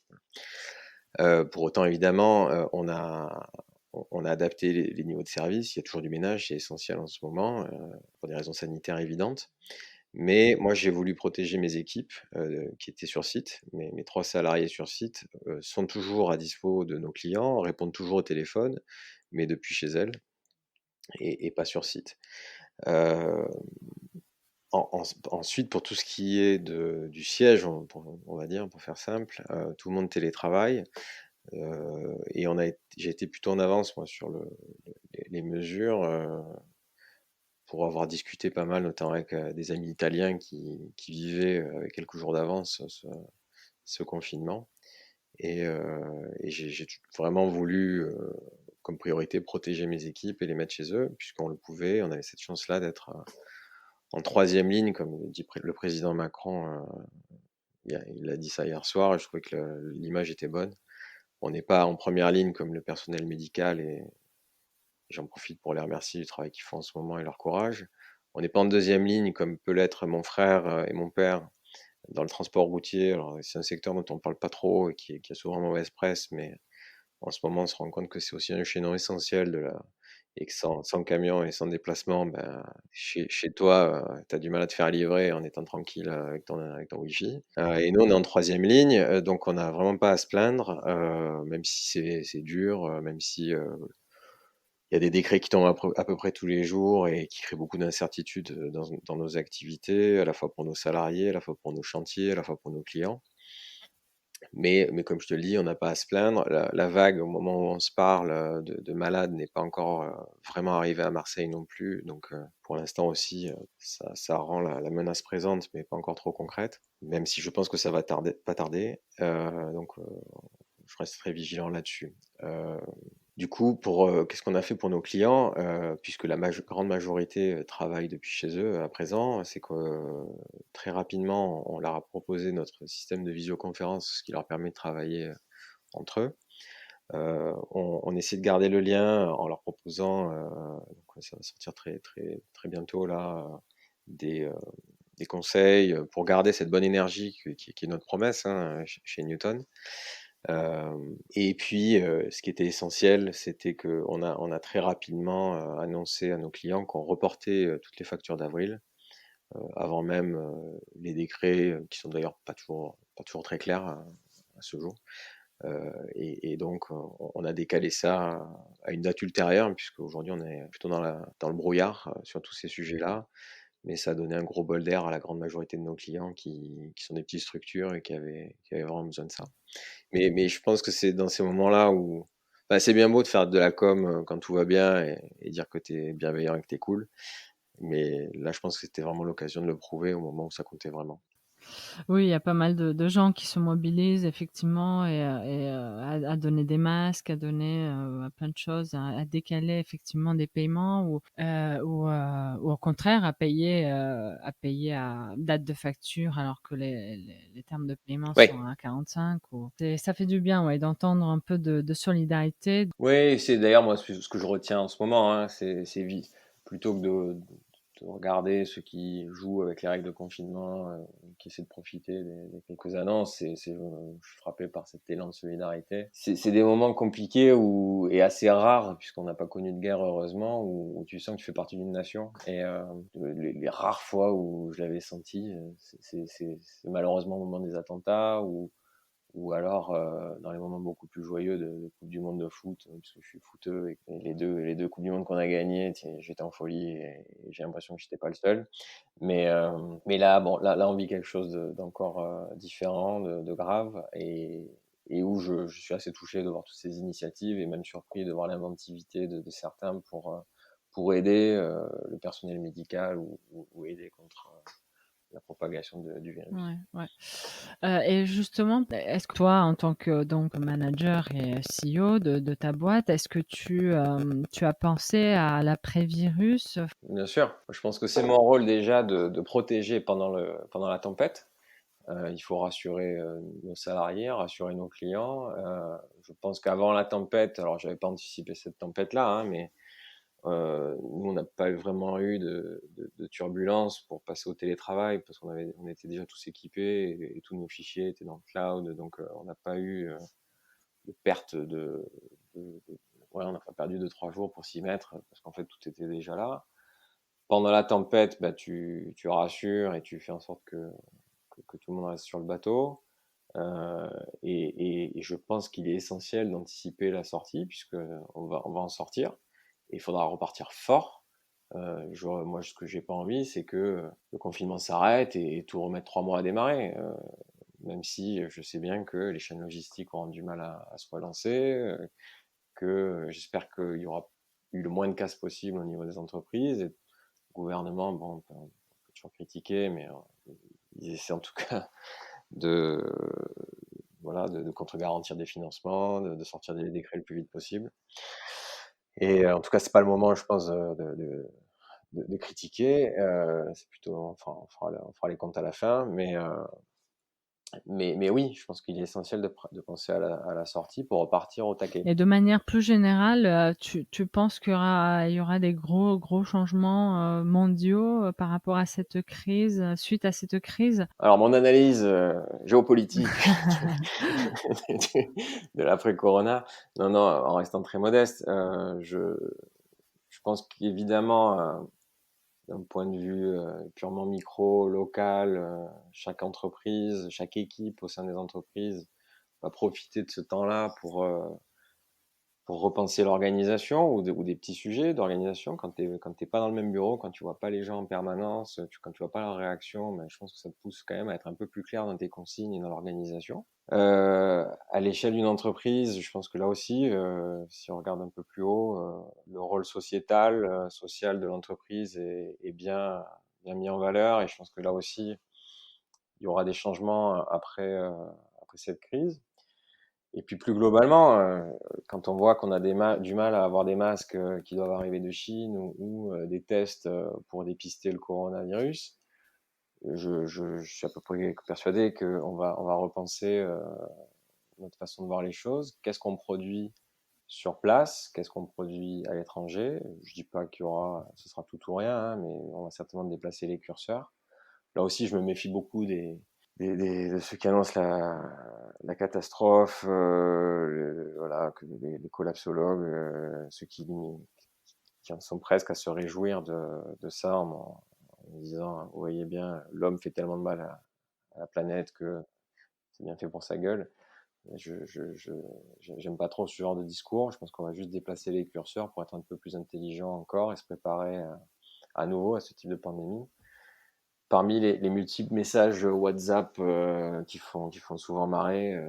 Pour autant, évidemment, on a adapté les niveaux de service. Il y a toujours du ménage, c'est essentiel en ce moment, pour des raisons sanitaires évidentes. Mais moi, j'ai voulu protéger mes équipes qui étaient sur site. Mes 3 salariés sur site sont toujours à dispo de nos clients, répondent toujours au téléphone, mais depuis chez elles et pas sur site. Euh, Ensuite, pour tout ce qui est du siège, on va dire, pour faire simple, tout le monde télétravaille. Et j'ai été plutôt en avance, moi, sur les mesures, pour avoir discuté pas mal, notamment avec des amis italiens qui vivaient avec quelques jours d'avance ce confinement. Et j'ai vraiment voulu, comme priorité, protéger mes équipes et les mettre chez eux, puisqu'on le pouvait. On avait cette chance-là d'être en troisième ligne, comme dit le président Macron. Il a dit ça hier soir, et je trouvais que l'image était bonne. On n'est pas en première ligne comme le personnel médical, et j'en profite pour les remercier du travail qu'ils font en ce moment et leur courage. On n'est pas en deuxième ligne comme peut l'être mon frère et mon père dans le transport routier. Alors, c'est un secteur dont on ne parle pas trop et qui a souvent mauvaise presse, mais en ce moment, on se rend compte que c'est aussi un chaînon essentiel et que sans camion et sans déplacement, ben, chez toi, tu as du mal à te faire livrer en étant tranquille avec ton Wi-Fi. Et nous, on est en troisième ligne, donc on n'a vraiment pas à se plaindre, même si c'est dur, même si il y a des décrets qui tombent à peu près tous les jours et qui créent beaucoup d'incertitudes dans nos activités, à la fois pour nos salariés, à la fois pour nos chantiers, à la fois pour nos clients. Mais comme je te le dis, on n'a pas à se plaindre. La vague, au moment où on se parle, de malades n'est pas encore vraiment arrivée à Marseille non plus. Donc pour l'instant aussi, ça rend la menace présente, mais pas encore trop concrète. Même si je pense que ça va pas tarder. Donc je reste très vigilant là-dessus. Du coup, qu'est-ce qu'on a fait pour nos clients, puisque la grande majorité travaille depuis chez eux à présent, c'est que très rapidement, on leur a proposé notre système de visioconférence, ce qui leur permet de travailler entre eux. On essaie de garder le lien en leur proposant, donc ça va sortir très, très, très bientôt là, des, euh, des conseils pour garder cette bonne énergie qui est notre promesse hein, chez Newton. Et puis, ce qui était essentiel, c'était qu'on a très rapidement annoncé à nos clients qu'on reportait toutes les factures d'avril, avant même les décrets, qui sont d'ailleurs pas toujours très clairs à ce jour. Et donc, on a décalé ça à une date ultérieure, puisque aujourd'hui on est plutôt dans le brouillard sur tous ces sujets-là. Mais ça a donné un gros bol d'air à la grande majorité de nos clients qui sont des petites structures et qui avaient vraiment besoin de ça. Mais je pense que c'est dans ces moments-là où bah, c'est bien beau de faire de la com quand tout va bien et dire que tu es bienveillant et que tu es cool. Mais là, je pense que c'était vraiment l'occasion de le prouver au moment où ça comptait vraiment. Oui, il y a pas mal de gens qui se mobilisent effectivement à donner des masques, à donner plein de choses, à décaler effectivement des paiements ou au contraire à date de facture alors que les termes de paiement Ouais. sont à 45. Ça fait du bien ouais, d'entendre un peu de solidarité. Oui, c'est d'ailleurs moi ce que je retiens en ce moment, hein, plutôt que de regarder ceux qui jouent avec les règles de confinement, qui essaient de profiter des quelques annonces, je suis frappé par cet élan de solidarité. C'est des moments compliqués et assez rares, puisqu'on n'a pas connu de guerre heureusement, où tu sens que tu fais partie d'une nation. Et les rares fois où je l'avais senti, c'est malheureusement au moment des attentats ou alors dans les moments beaucoup plus joyeux de Coupe du Monde de foot, puisque je suis footeux et les deux Coupes du Monde qu'on a gagnées, j'étais en folie et j'ai l'impression que j'étais pas le seul. Mais là, bon, là, on vit quelque chose d'encore différent, de grave, et où je suis assez touché de voir toutes ces initiatives et même surpris de voir l'inventivité de certains pour aider le personnel médical ou aider contre la propagation du virus. Ouais, ouais. Et justement, est-ce que toi, en tant que donc manager et CEO de ta boîte, est-ce que tu as pensé à l'après-virus? Bien sûr, je pense que c'est mon rôle déjà de protéger pendant la tempête. Il faut rassurer nos salariés, rassurer nos clients. Je pense qu'avant la tempête, alors j'avais pas anticipé cette tempête-là, hein, mais nous on n'a pas vraiment eu de turbulence pour passer au télétravail parce on était déjà tous équipés et tous nos fichiers étaient dans le cloud, donc on n'a pas eu de perte ouais, on n'a pas perdu 2-3 jours pour s'y mettre parce qu'en fait tout était déjà là. Pendant la tempête, bah, tu rassures et tu fais en sorte que tout le monde reste sur le bateau. Et je pense qu'il est essentiel d'anticiper la sortie, puisque on va en sortir. Et il faudra repartir fort. Moi, ce que j'ai pas envie, c'est que le confinement s'arrête et tout remettre 3 mois à démarrer. Même si je sais bien que les chaînes logistiques auront du mal à se relancer, que j'espère qu'il y aura eu le moins de casse possible au niveau des entreprises. Et le gouvernement, bon, on peut toujours critiquer, mais ils essaient en tout cas de, voilà, de contre-garantir des financements, de sortir des décrets le plus vite possible. Et en tout cas, c'est pas le moment, je pense, de critiquer. C'est plutôt, enfin, on fera les comptes à la fin, mais oui, je pense qu'il est essentiel de penser à la sortie pour repartir au taquet. Et de manière plus générale, tu penses qu'il y aura des gros changements mondiaux par rapport à cette crise, suite à cette crise? Alors, mon analyse géopolitique de l'après-corona, non, en restant très modeste, je pense qu'évidemment, d'un point de vue purement micro, local, chaque entreprise, chaque équipe au sein des entreprises va profiter de ce temps-là pour repenser l'organisation ou des petits sujets d'organisation. Quand t'es pas dans le même bureau, quand tu vois pas les gens en permanence, quand tu vois pas leur réaction, ben, je pense que ça te pousse quand même à être un peu plus clair dans tes consignes et dans l'organisation. À l'échelle d'une entreprise, je pense que là aussi, si on regarde un peu plus haut, le rôle social de l'entreprise est bien mis en valeur, et je pense que là aussi, il y aura des changements après cette crise. Et puis plus globalement, quand on voit qu'on a du mal à avoir des masques qui doivent arriver de Chine ou des tests pour dépister le coronavirus, je suis à peu près persuadé on va repenser notre façon de voir les choses. Qu'est-ce qu'on produit sur place? Qu'est-ce qu'on produit à l'étranger? Je dis pas ce sera tout ou rien, hein, mais on va certainement déplacer les curseurs. Là aussi, je me méfie beaucoup de ceux qui annoncent la catastrophe, voilà, les collapsologues, ceux qui en sont presque à se réjouir de ça en disant, vous voyez bien, l'homme fait tellement de mal à la planète que c'est bien fait pour sa gueule. J'aime pas trop ce genre de discours. Je pense qu'on va juste déplacer les curseurs pour être un peu plus intelligent encore et se préparer à nouveau à ce type de pandémie. Parmi les multiples messages WhatsApp qui font souvent marrer,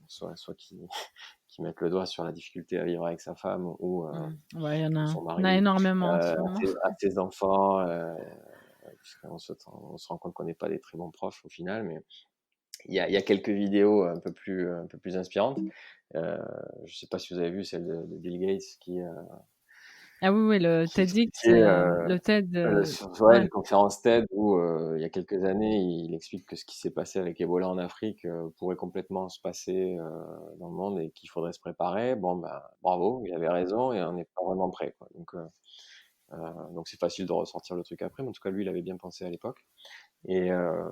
soit qui mettent le doigt sur la difficulté à vivre avec sa femme ou Ouais, il son y en a mari, énormément en ce à moment. ses enfants, puisqu'on on se rend compte qu'on n'est pas des très bons profs au final, mais il y a quelques vidéos un peu plus inspirantes. Je ne sais pas si vous avez vu celle de Bill Gates Ah oui, oui, le qui TEDx, expliquait le TED, ouais, ouais. une conférence TED où il y a quelques années, il explique que ce qui s'est passé avec Ebola en Afrique pourrait complètement se passer dans le monde et qu'il faudrait se préparer. Bon, bah, bravo, il avait raison et on n'est pas vraiment prêt, quoi. Donc c'est facile de ressortir le truc après, mais en tout cas, lui, il avait bien pensé à l'époque. Et, euh,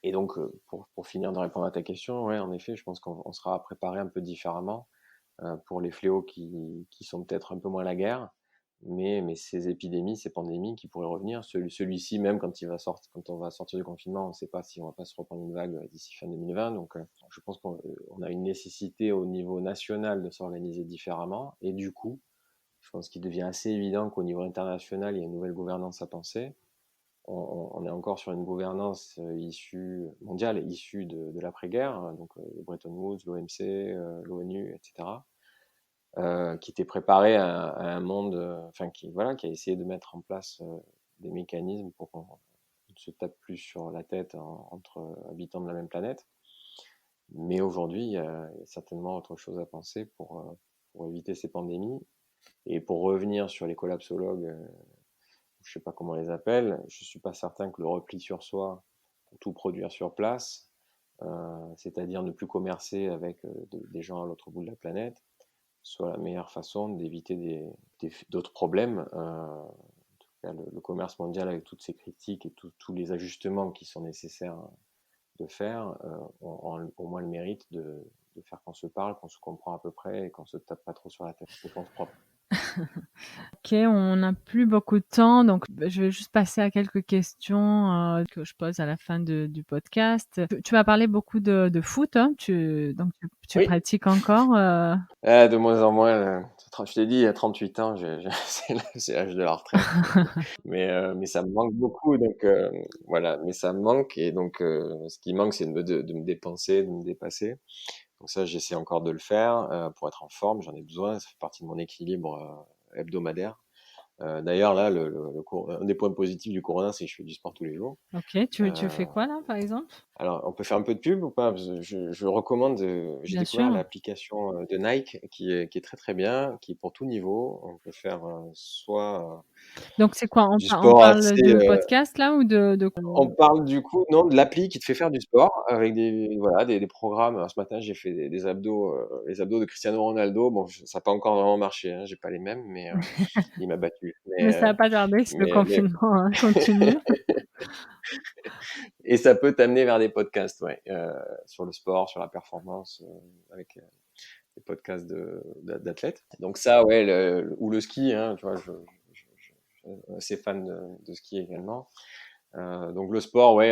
et donc, pour finir de répondre à ta question, ouais, en effet, je pense qu'on sera préparé un peu différemment pour les fléaux qui sont peut-être un peu moins la guerre, mais ces épidémies, ces pandémies qui pourraient revenir, celui-ci même quand on va sortir du confinement, on ne sait pas si on va pas se reprendre une vague d'ici fin 2020. Donc, je pense qu'on a une nécessité au niveau national de s'organiser différemment. Et du coup, je pense qu'il devient assez évident qu'au niveau international, il y a une nouvelle gouvernance à penser. On est encore sur une gouvernance mondiale issue de l'après-guerre, hein, donc Bretton Woods, l'OMC, l'ONU, etc., qui était préparé à un monde, enfin qui a essayé de mettre en place des mécanismes pour qu'on ne se tape plus sur la tête entre habitants de la même planète. Mais aujourd'hui, il y a certainement autre chose à penser pour éviter ces pandémies. Et pour revenir sur les collapsologues, je ne sais pas comment on les appelle, je ne suis pas certain que le repli sur soi pour tout produire sur place, c'est-à-dire ne plus commercer avec des gens à l'autre bout de la planète, soit la meilleure façon d'éviter d'autres problèmes. En tout cas, le commerce mondial avec toutes ces critiques et tous les ajustements qui sont nécessaires de faire ont au moins le mérite de faire qu'on se parle, qu'on se comprend à peu près et qu'on se tape pas trop sur la tête et qu'on se propre. Ok, on n'a plus beaucoup de temps, donc je vais juste passer à quelques questions que je pose à la fin du podcast. Tu m'as parlé beaucoup de foot, hein, donc tu Oui, pratiques encore de moins en moins. Je t'ai dit, à 38 ans, c'est l'âge de la retraite. Mais ça me manque beaucoup, donc voilà. Mais ça me manque, et donc ce qui manque, c'est de me dépenser, de me dépasser. Donc ça, j'essaie encore de le faire pour être en forme. J'en ai besoin. Ça fait partie de mon équilibre hebdomadaire. D'ailleurs, là, un des points positifs du Corona, c'est que je fais du sport tous les jours. Ok, tu Euh, fais quoi là, par exemple? alors, on peut faire un peu de pub ou pas? Parce que je recommande. J'ai Bien découvert sûr. l'application de Nike qui est très très bien, qui est pour tout niveau. On peut faire soit Donc c'est quoi? du On sport parle assez. de podcast là ou de... On parle du coup, non, de l'appli qui te fait faire du sport avec voilà, des programmes. Alors, ce matin, j'ai fait des abdos, les abdos de Cristiano Ronaldo. Bon, ça n'a pas encore vraiment marché, hein, j'ai pas les mêmes, mais il m'a battu. Mais ça va pas tarder si le Mais confinement continue. et ça peut t'amener vers des podcasts, ouais, sur le sport, sur la performance, avec des podcasts d'athlètes. Donc ça, ouais, ou le ski, hein, tu vois, je suis assez fan de ski également. Donc le sport, ouais,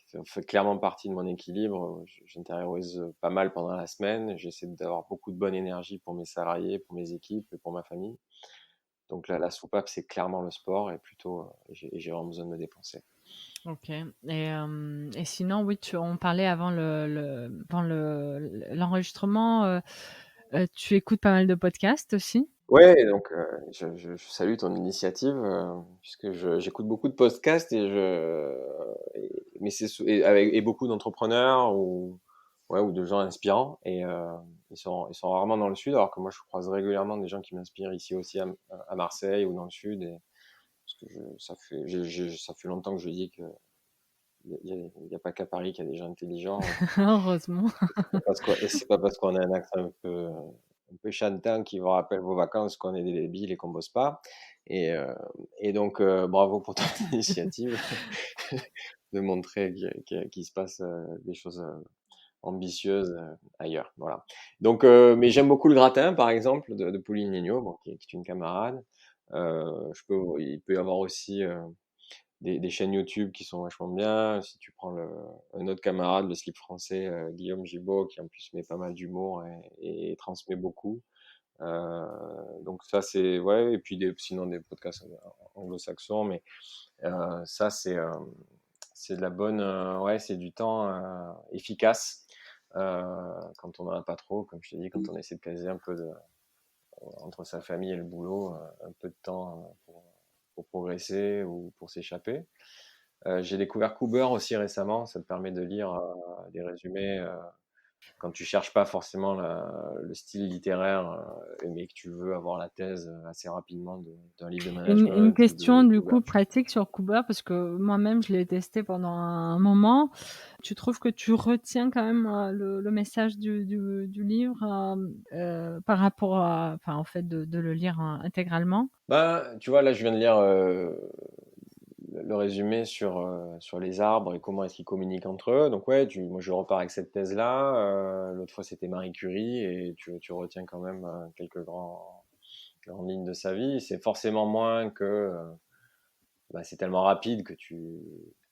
ça fait clairement partie de mon équilibre. J'intériorise pas mal pendant la semaine. J'essaie d'avoir beaucoup de bonne énergie pour mes salariés, pour mes équipes et pour ma famille. Donc la soupape, c'est clairement le sport et j'ai vraiment besoin de me dépenser. Ok. Et sinon, oui, on parlait avant l'enregistrement. Tu écoutes pas mal de podcasts aussi? Ouais, donc je salue ton initiative puisque j'écoute beaucoup de podcasts mais et beaucoup d'entrepreneurs ouais, ou de gens inspirants. Et ils sont rarement dans le sud, alors que moi, je croise régulièrement des gens qui m'inspirent ici aussi à Marseille ou dans le sud. Et, parce que ça fait longtemps que je dis que il y a pas qu'à Paris qu'il y a des gens intelligents. Heureusement. Et c'est pas parce qu'on a un accent un peu chantant qui vous rappelle vos vacances qu'on est des débiles et qu'on bosse pas. Et, euh, et donc, bravo pour ton initiative de montrer qu'il se passe des choses ambitieuses ailleurs. Voilà. Donc, mais j'aime beaucoup le gratin, par exemple, de Pauline Legnaud, bon, qui est une camarade. Il peut y avoir aussi des chaînes YouTube qui sont vachement bien. Si tu prends un autre camarade, le slip français, Guillaume Gibaud, qui en plus met pas mal d'humour et transmet beaucoup. Euh, donc ça c'est ouais, et puis sinon des podcasts anglo-saxons, mais ça c'est de la bonne ouais, c'est du temps efficace quand on n'en a pas trop, comme je te dis, quand on essaie de caser un peu entre sa famille et le boulot, un peu de temps pour progresser ou pour s'échapper. J'ai découvert Cooper aussi récemment. Ça te permet de lire des résumés quand tu cherches pas forcément le style littéraire, mais que tu veux avoir la thèse assez rapidement d'un livre de Une management ou question du ou coup pratique sur Cooper, parce que moi-même je l'ai testé pendant un moment. Tu trouves que tu retiens quand même le message du livre par rapport au fait de le lire intégralement? Bah, tu vois, là, je viens de lire le résumé sur les arbres et comment est-ce qu'ils communiquent entre eux. Donc ouais, moi je repars avec cette thèse-là. L'autre fois c'était Marie Curie et tu retiens quand même quelques grandes lignes de sa vie. C'est forcément moins que c'est tellement rapide que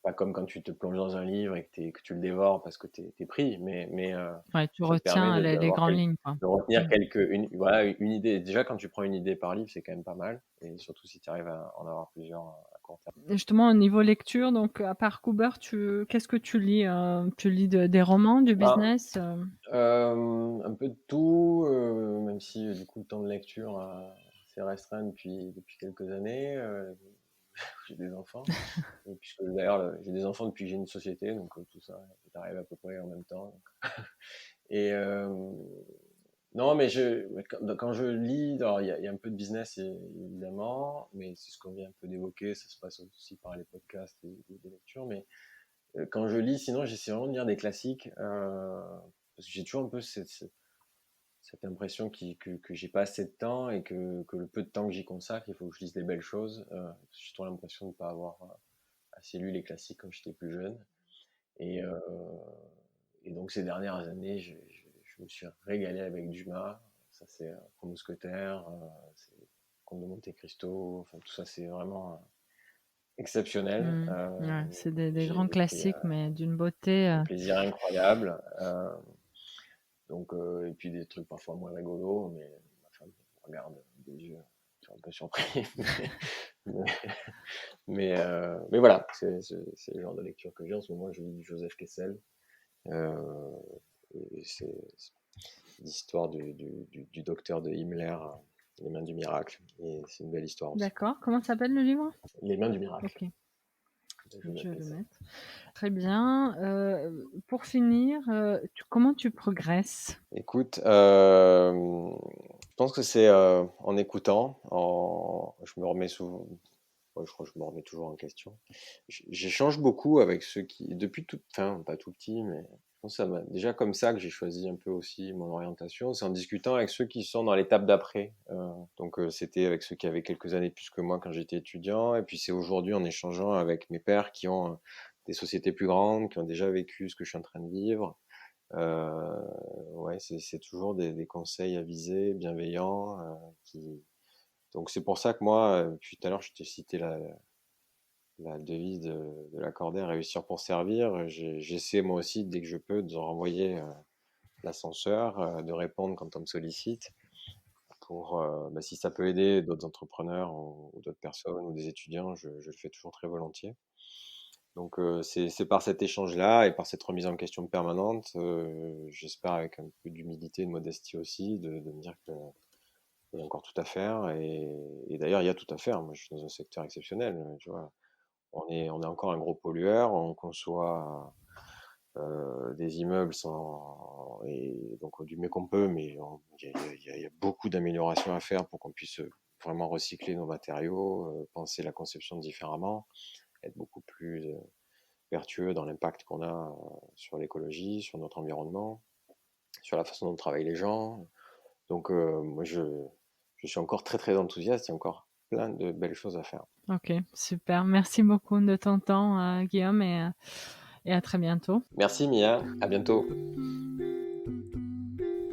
pas comme quand tu te plonges dans un livre et que tu le dévores parce que t'es pris, mais Ouais, tu ça te permet retiens les d'avoir grandes lignes, quoi. de retenir Mm. voilà, une idée. Déjà, quand tu prends une idée par livre, c'est quand même pas mal. Et surtout si tu arrives à en avoir plusieurs à court terme. Et justement, au niveau lecture, donc à part Cooper, qu'est-ce que tu lis? Tu lis des romans, du Bah, business? un peu de tout, même si du coup le temps de lecture s'est restreint depuis quelques années. J'ai des enfants. Et puisque d'ailleurs, j'ai des enfants depuis que j'ai une société, donc tout ça est arrivé à peu près en même temps. Et non, mais quand je lis, alors il y a un peu de business évidemment, mais c'est ce qu'on vient un peu d'évoquer, ça se passe aussi par les podcasts et des lectures. Mais quand je lis, sinon j'essaie vraiment de lire des classiques, parce que j'ai toujours un peu cette impression que j'ai pas assez de temps et que le peu de temps que j'y consacre, il faut que je lise des belles choses. J'ai toujours l'impression de ne pas avoir assez lu les classiques quand j'étais plus jeune. Et, euh, et donc ces dernières années, je me suis régalé avec Dumas. Ça c'est Trois Mousquetaires, c'est Comte de Monte Cristo. Enfin tout ça c'est vraiment exceptionnel. Ouais, c'est des grands J'ai pris classiques, mais d'une beauté. un plaisir incroyable. Donc et puis des trucs parfois moins rigolos, mais ma femme me regarde des yeux, je suis un peu surpris. mais, mais voilà, c'est le genre de lecture que j'ai en ce moment. Je lis du Joseph Kessel. Euh, et c'est l'histoire du docteur de Himmler, Les Mains du Miracle. Et c'est une belle histoire aussi. D'accord. Comment s'appelle le livre? Les Mains du Miracle. Ok, de je Joseph vais le Kessel. mettre. Très bien. Pour finir, comment tu progresses? Écoute, je pense que c'est en écoutant, je me remets souvent, ouais, je crois que je me remets toujours en question. J'échange beaucoup avec ceux qui, depuis tout, enfin pas tout petit, mais je pense que ça m'a déjà comme ça que j'ai choisi un peu aussi mon orientation. C'est en discutant avec ceux qui sont dans l'étape d'après. Donc c'était avec ceux qui avaient quelques années de plus que moi quand j'étais étudiant, et puis c'est aujourd'hui en échangeant avec mes pairs qui ont des sociétés plus grandes, qui ont déjà vécu ce que je suis en train de vivre. Euh, ouais, c'est toujours des conseils avisés, bienveillants, donc c'est pour ça que moi, puis tout à l'heure je t'ai cité la devise de Lacordaire, réussir pour servir. J'essaie moi aussi, dès que je peux, de renvoyer l'ascenseur, de répondre quand on me sollicite, pour si ça peut aider d'autres entrepreneurs ou d'autres personnes ou des étudiants, je le fais toujours très volontiers. Donc c'est par cet échange-là et par cette remise en question permanente, j'espère avec un peu d'humilité et de modestie aussi, de me dire qu'il y a encore tout à faire. Et d'ailleurs, il y a tout à faire. Moi, je suis dans un secteur exceptionnel. Tu vois, on est encore un gros pollueur. On conçoit des immeubles et donc du mieux qu'on peut, mais il y a beaucoup d'améliorations à faire pour qu'on puisse vraiment recycler nos matériaux, penser la conception différemment, être beaucoup plus vertueux dans l'impact qu'on a sur l'écologie, sur notre environnement, sur la façon dont travaillent les gens. Donc moi je suis encore très très enthousiaste, il y a encore plein de belles choses à faire. Ok, super. Merci beaucoup de ton temps, Guillaume, et à très bientôt. Merci Mia, à bientôt.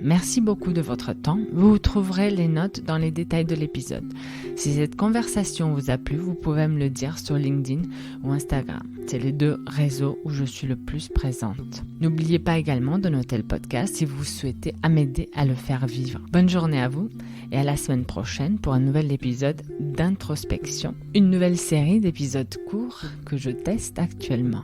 Merci beaucoup de votre temps. Vous trouverez les notes dans les détails de l'épisode. Si cette conversation vous a plu, vous pouvez me le dire sur LinkedIn ou Instagram. C'est les 2 réseaux où je suis le plus présente. N'oubliez pas également de noter le podcast si vous souhaitez m'aider à le faire vivre. Bonne journée à vous et à la semaine prochaine pour un nouvel épisode d'introspection. Une nouvelle série d'épisodes courts que je teste actuellement.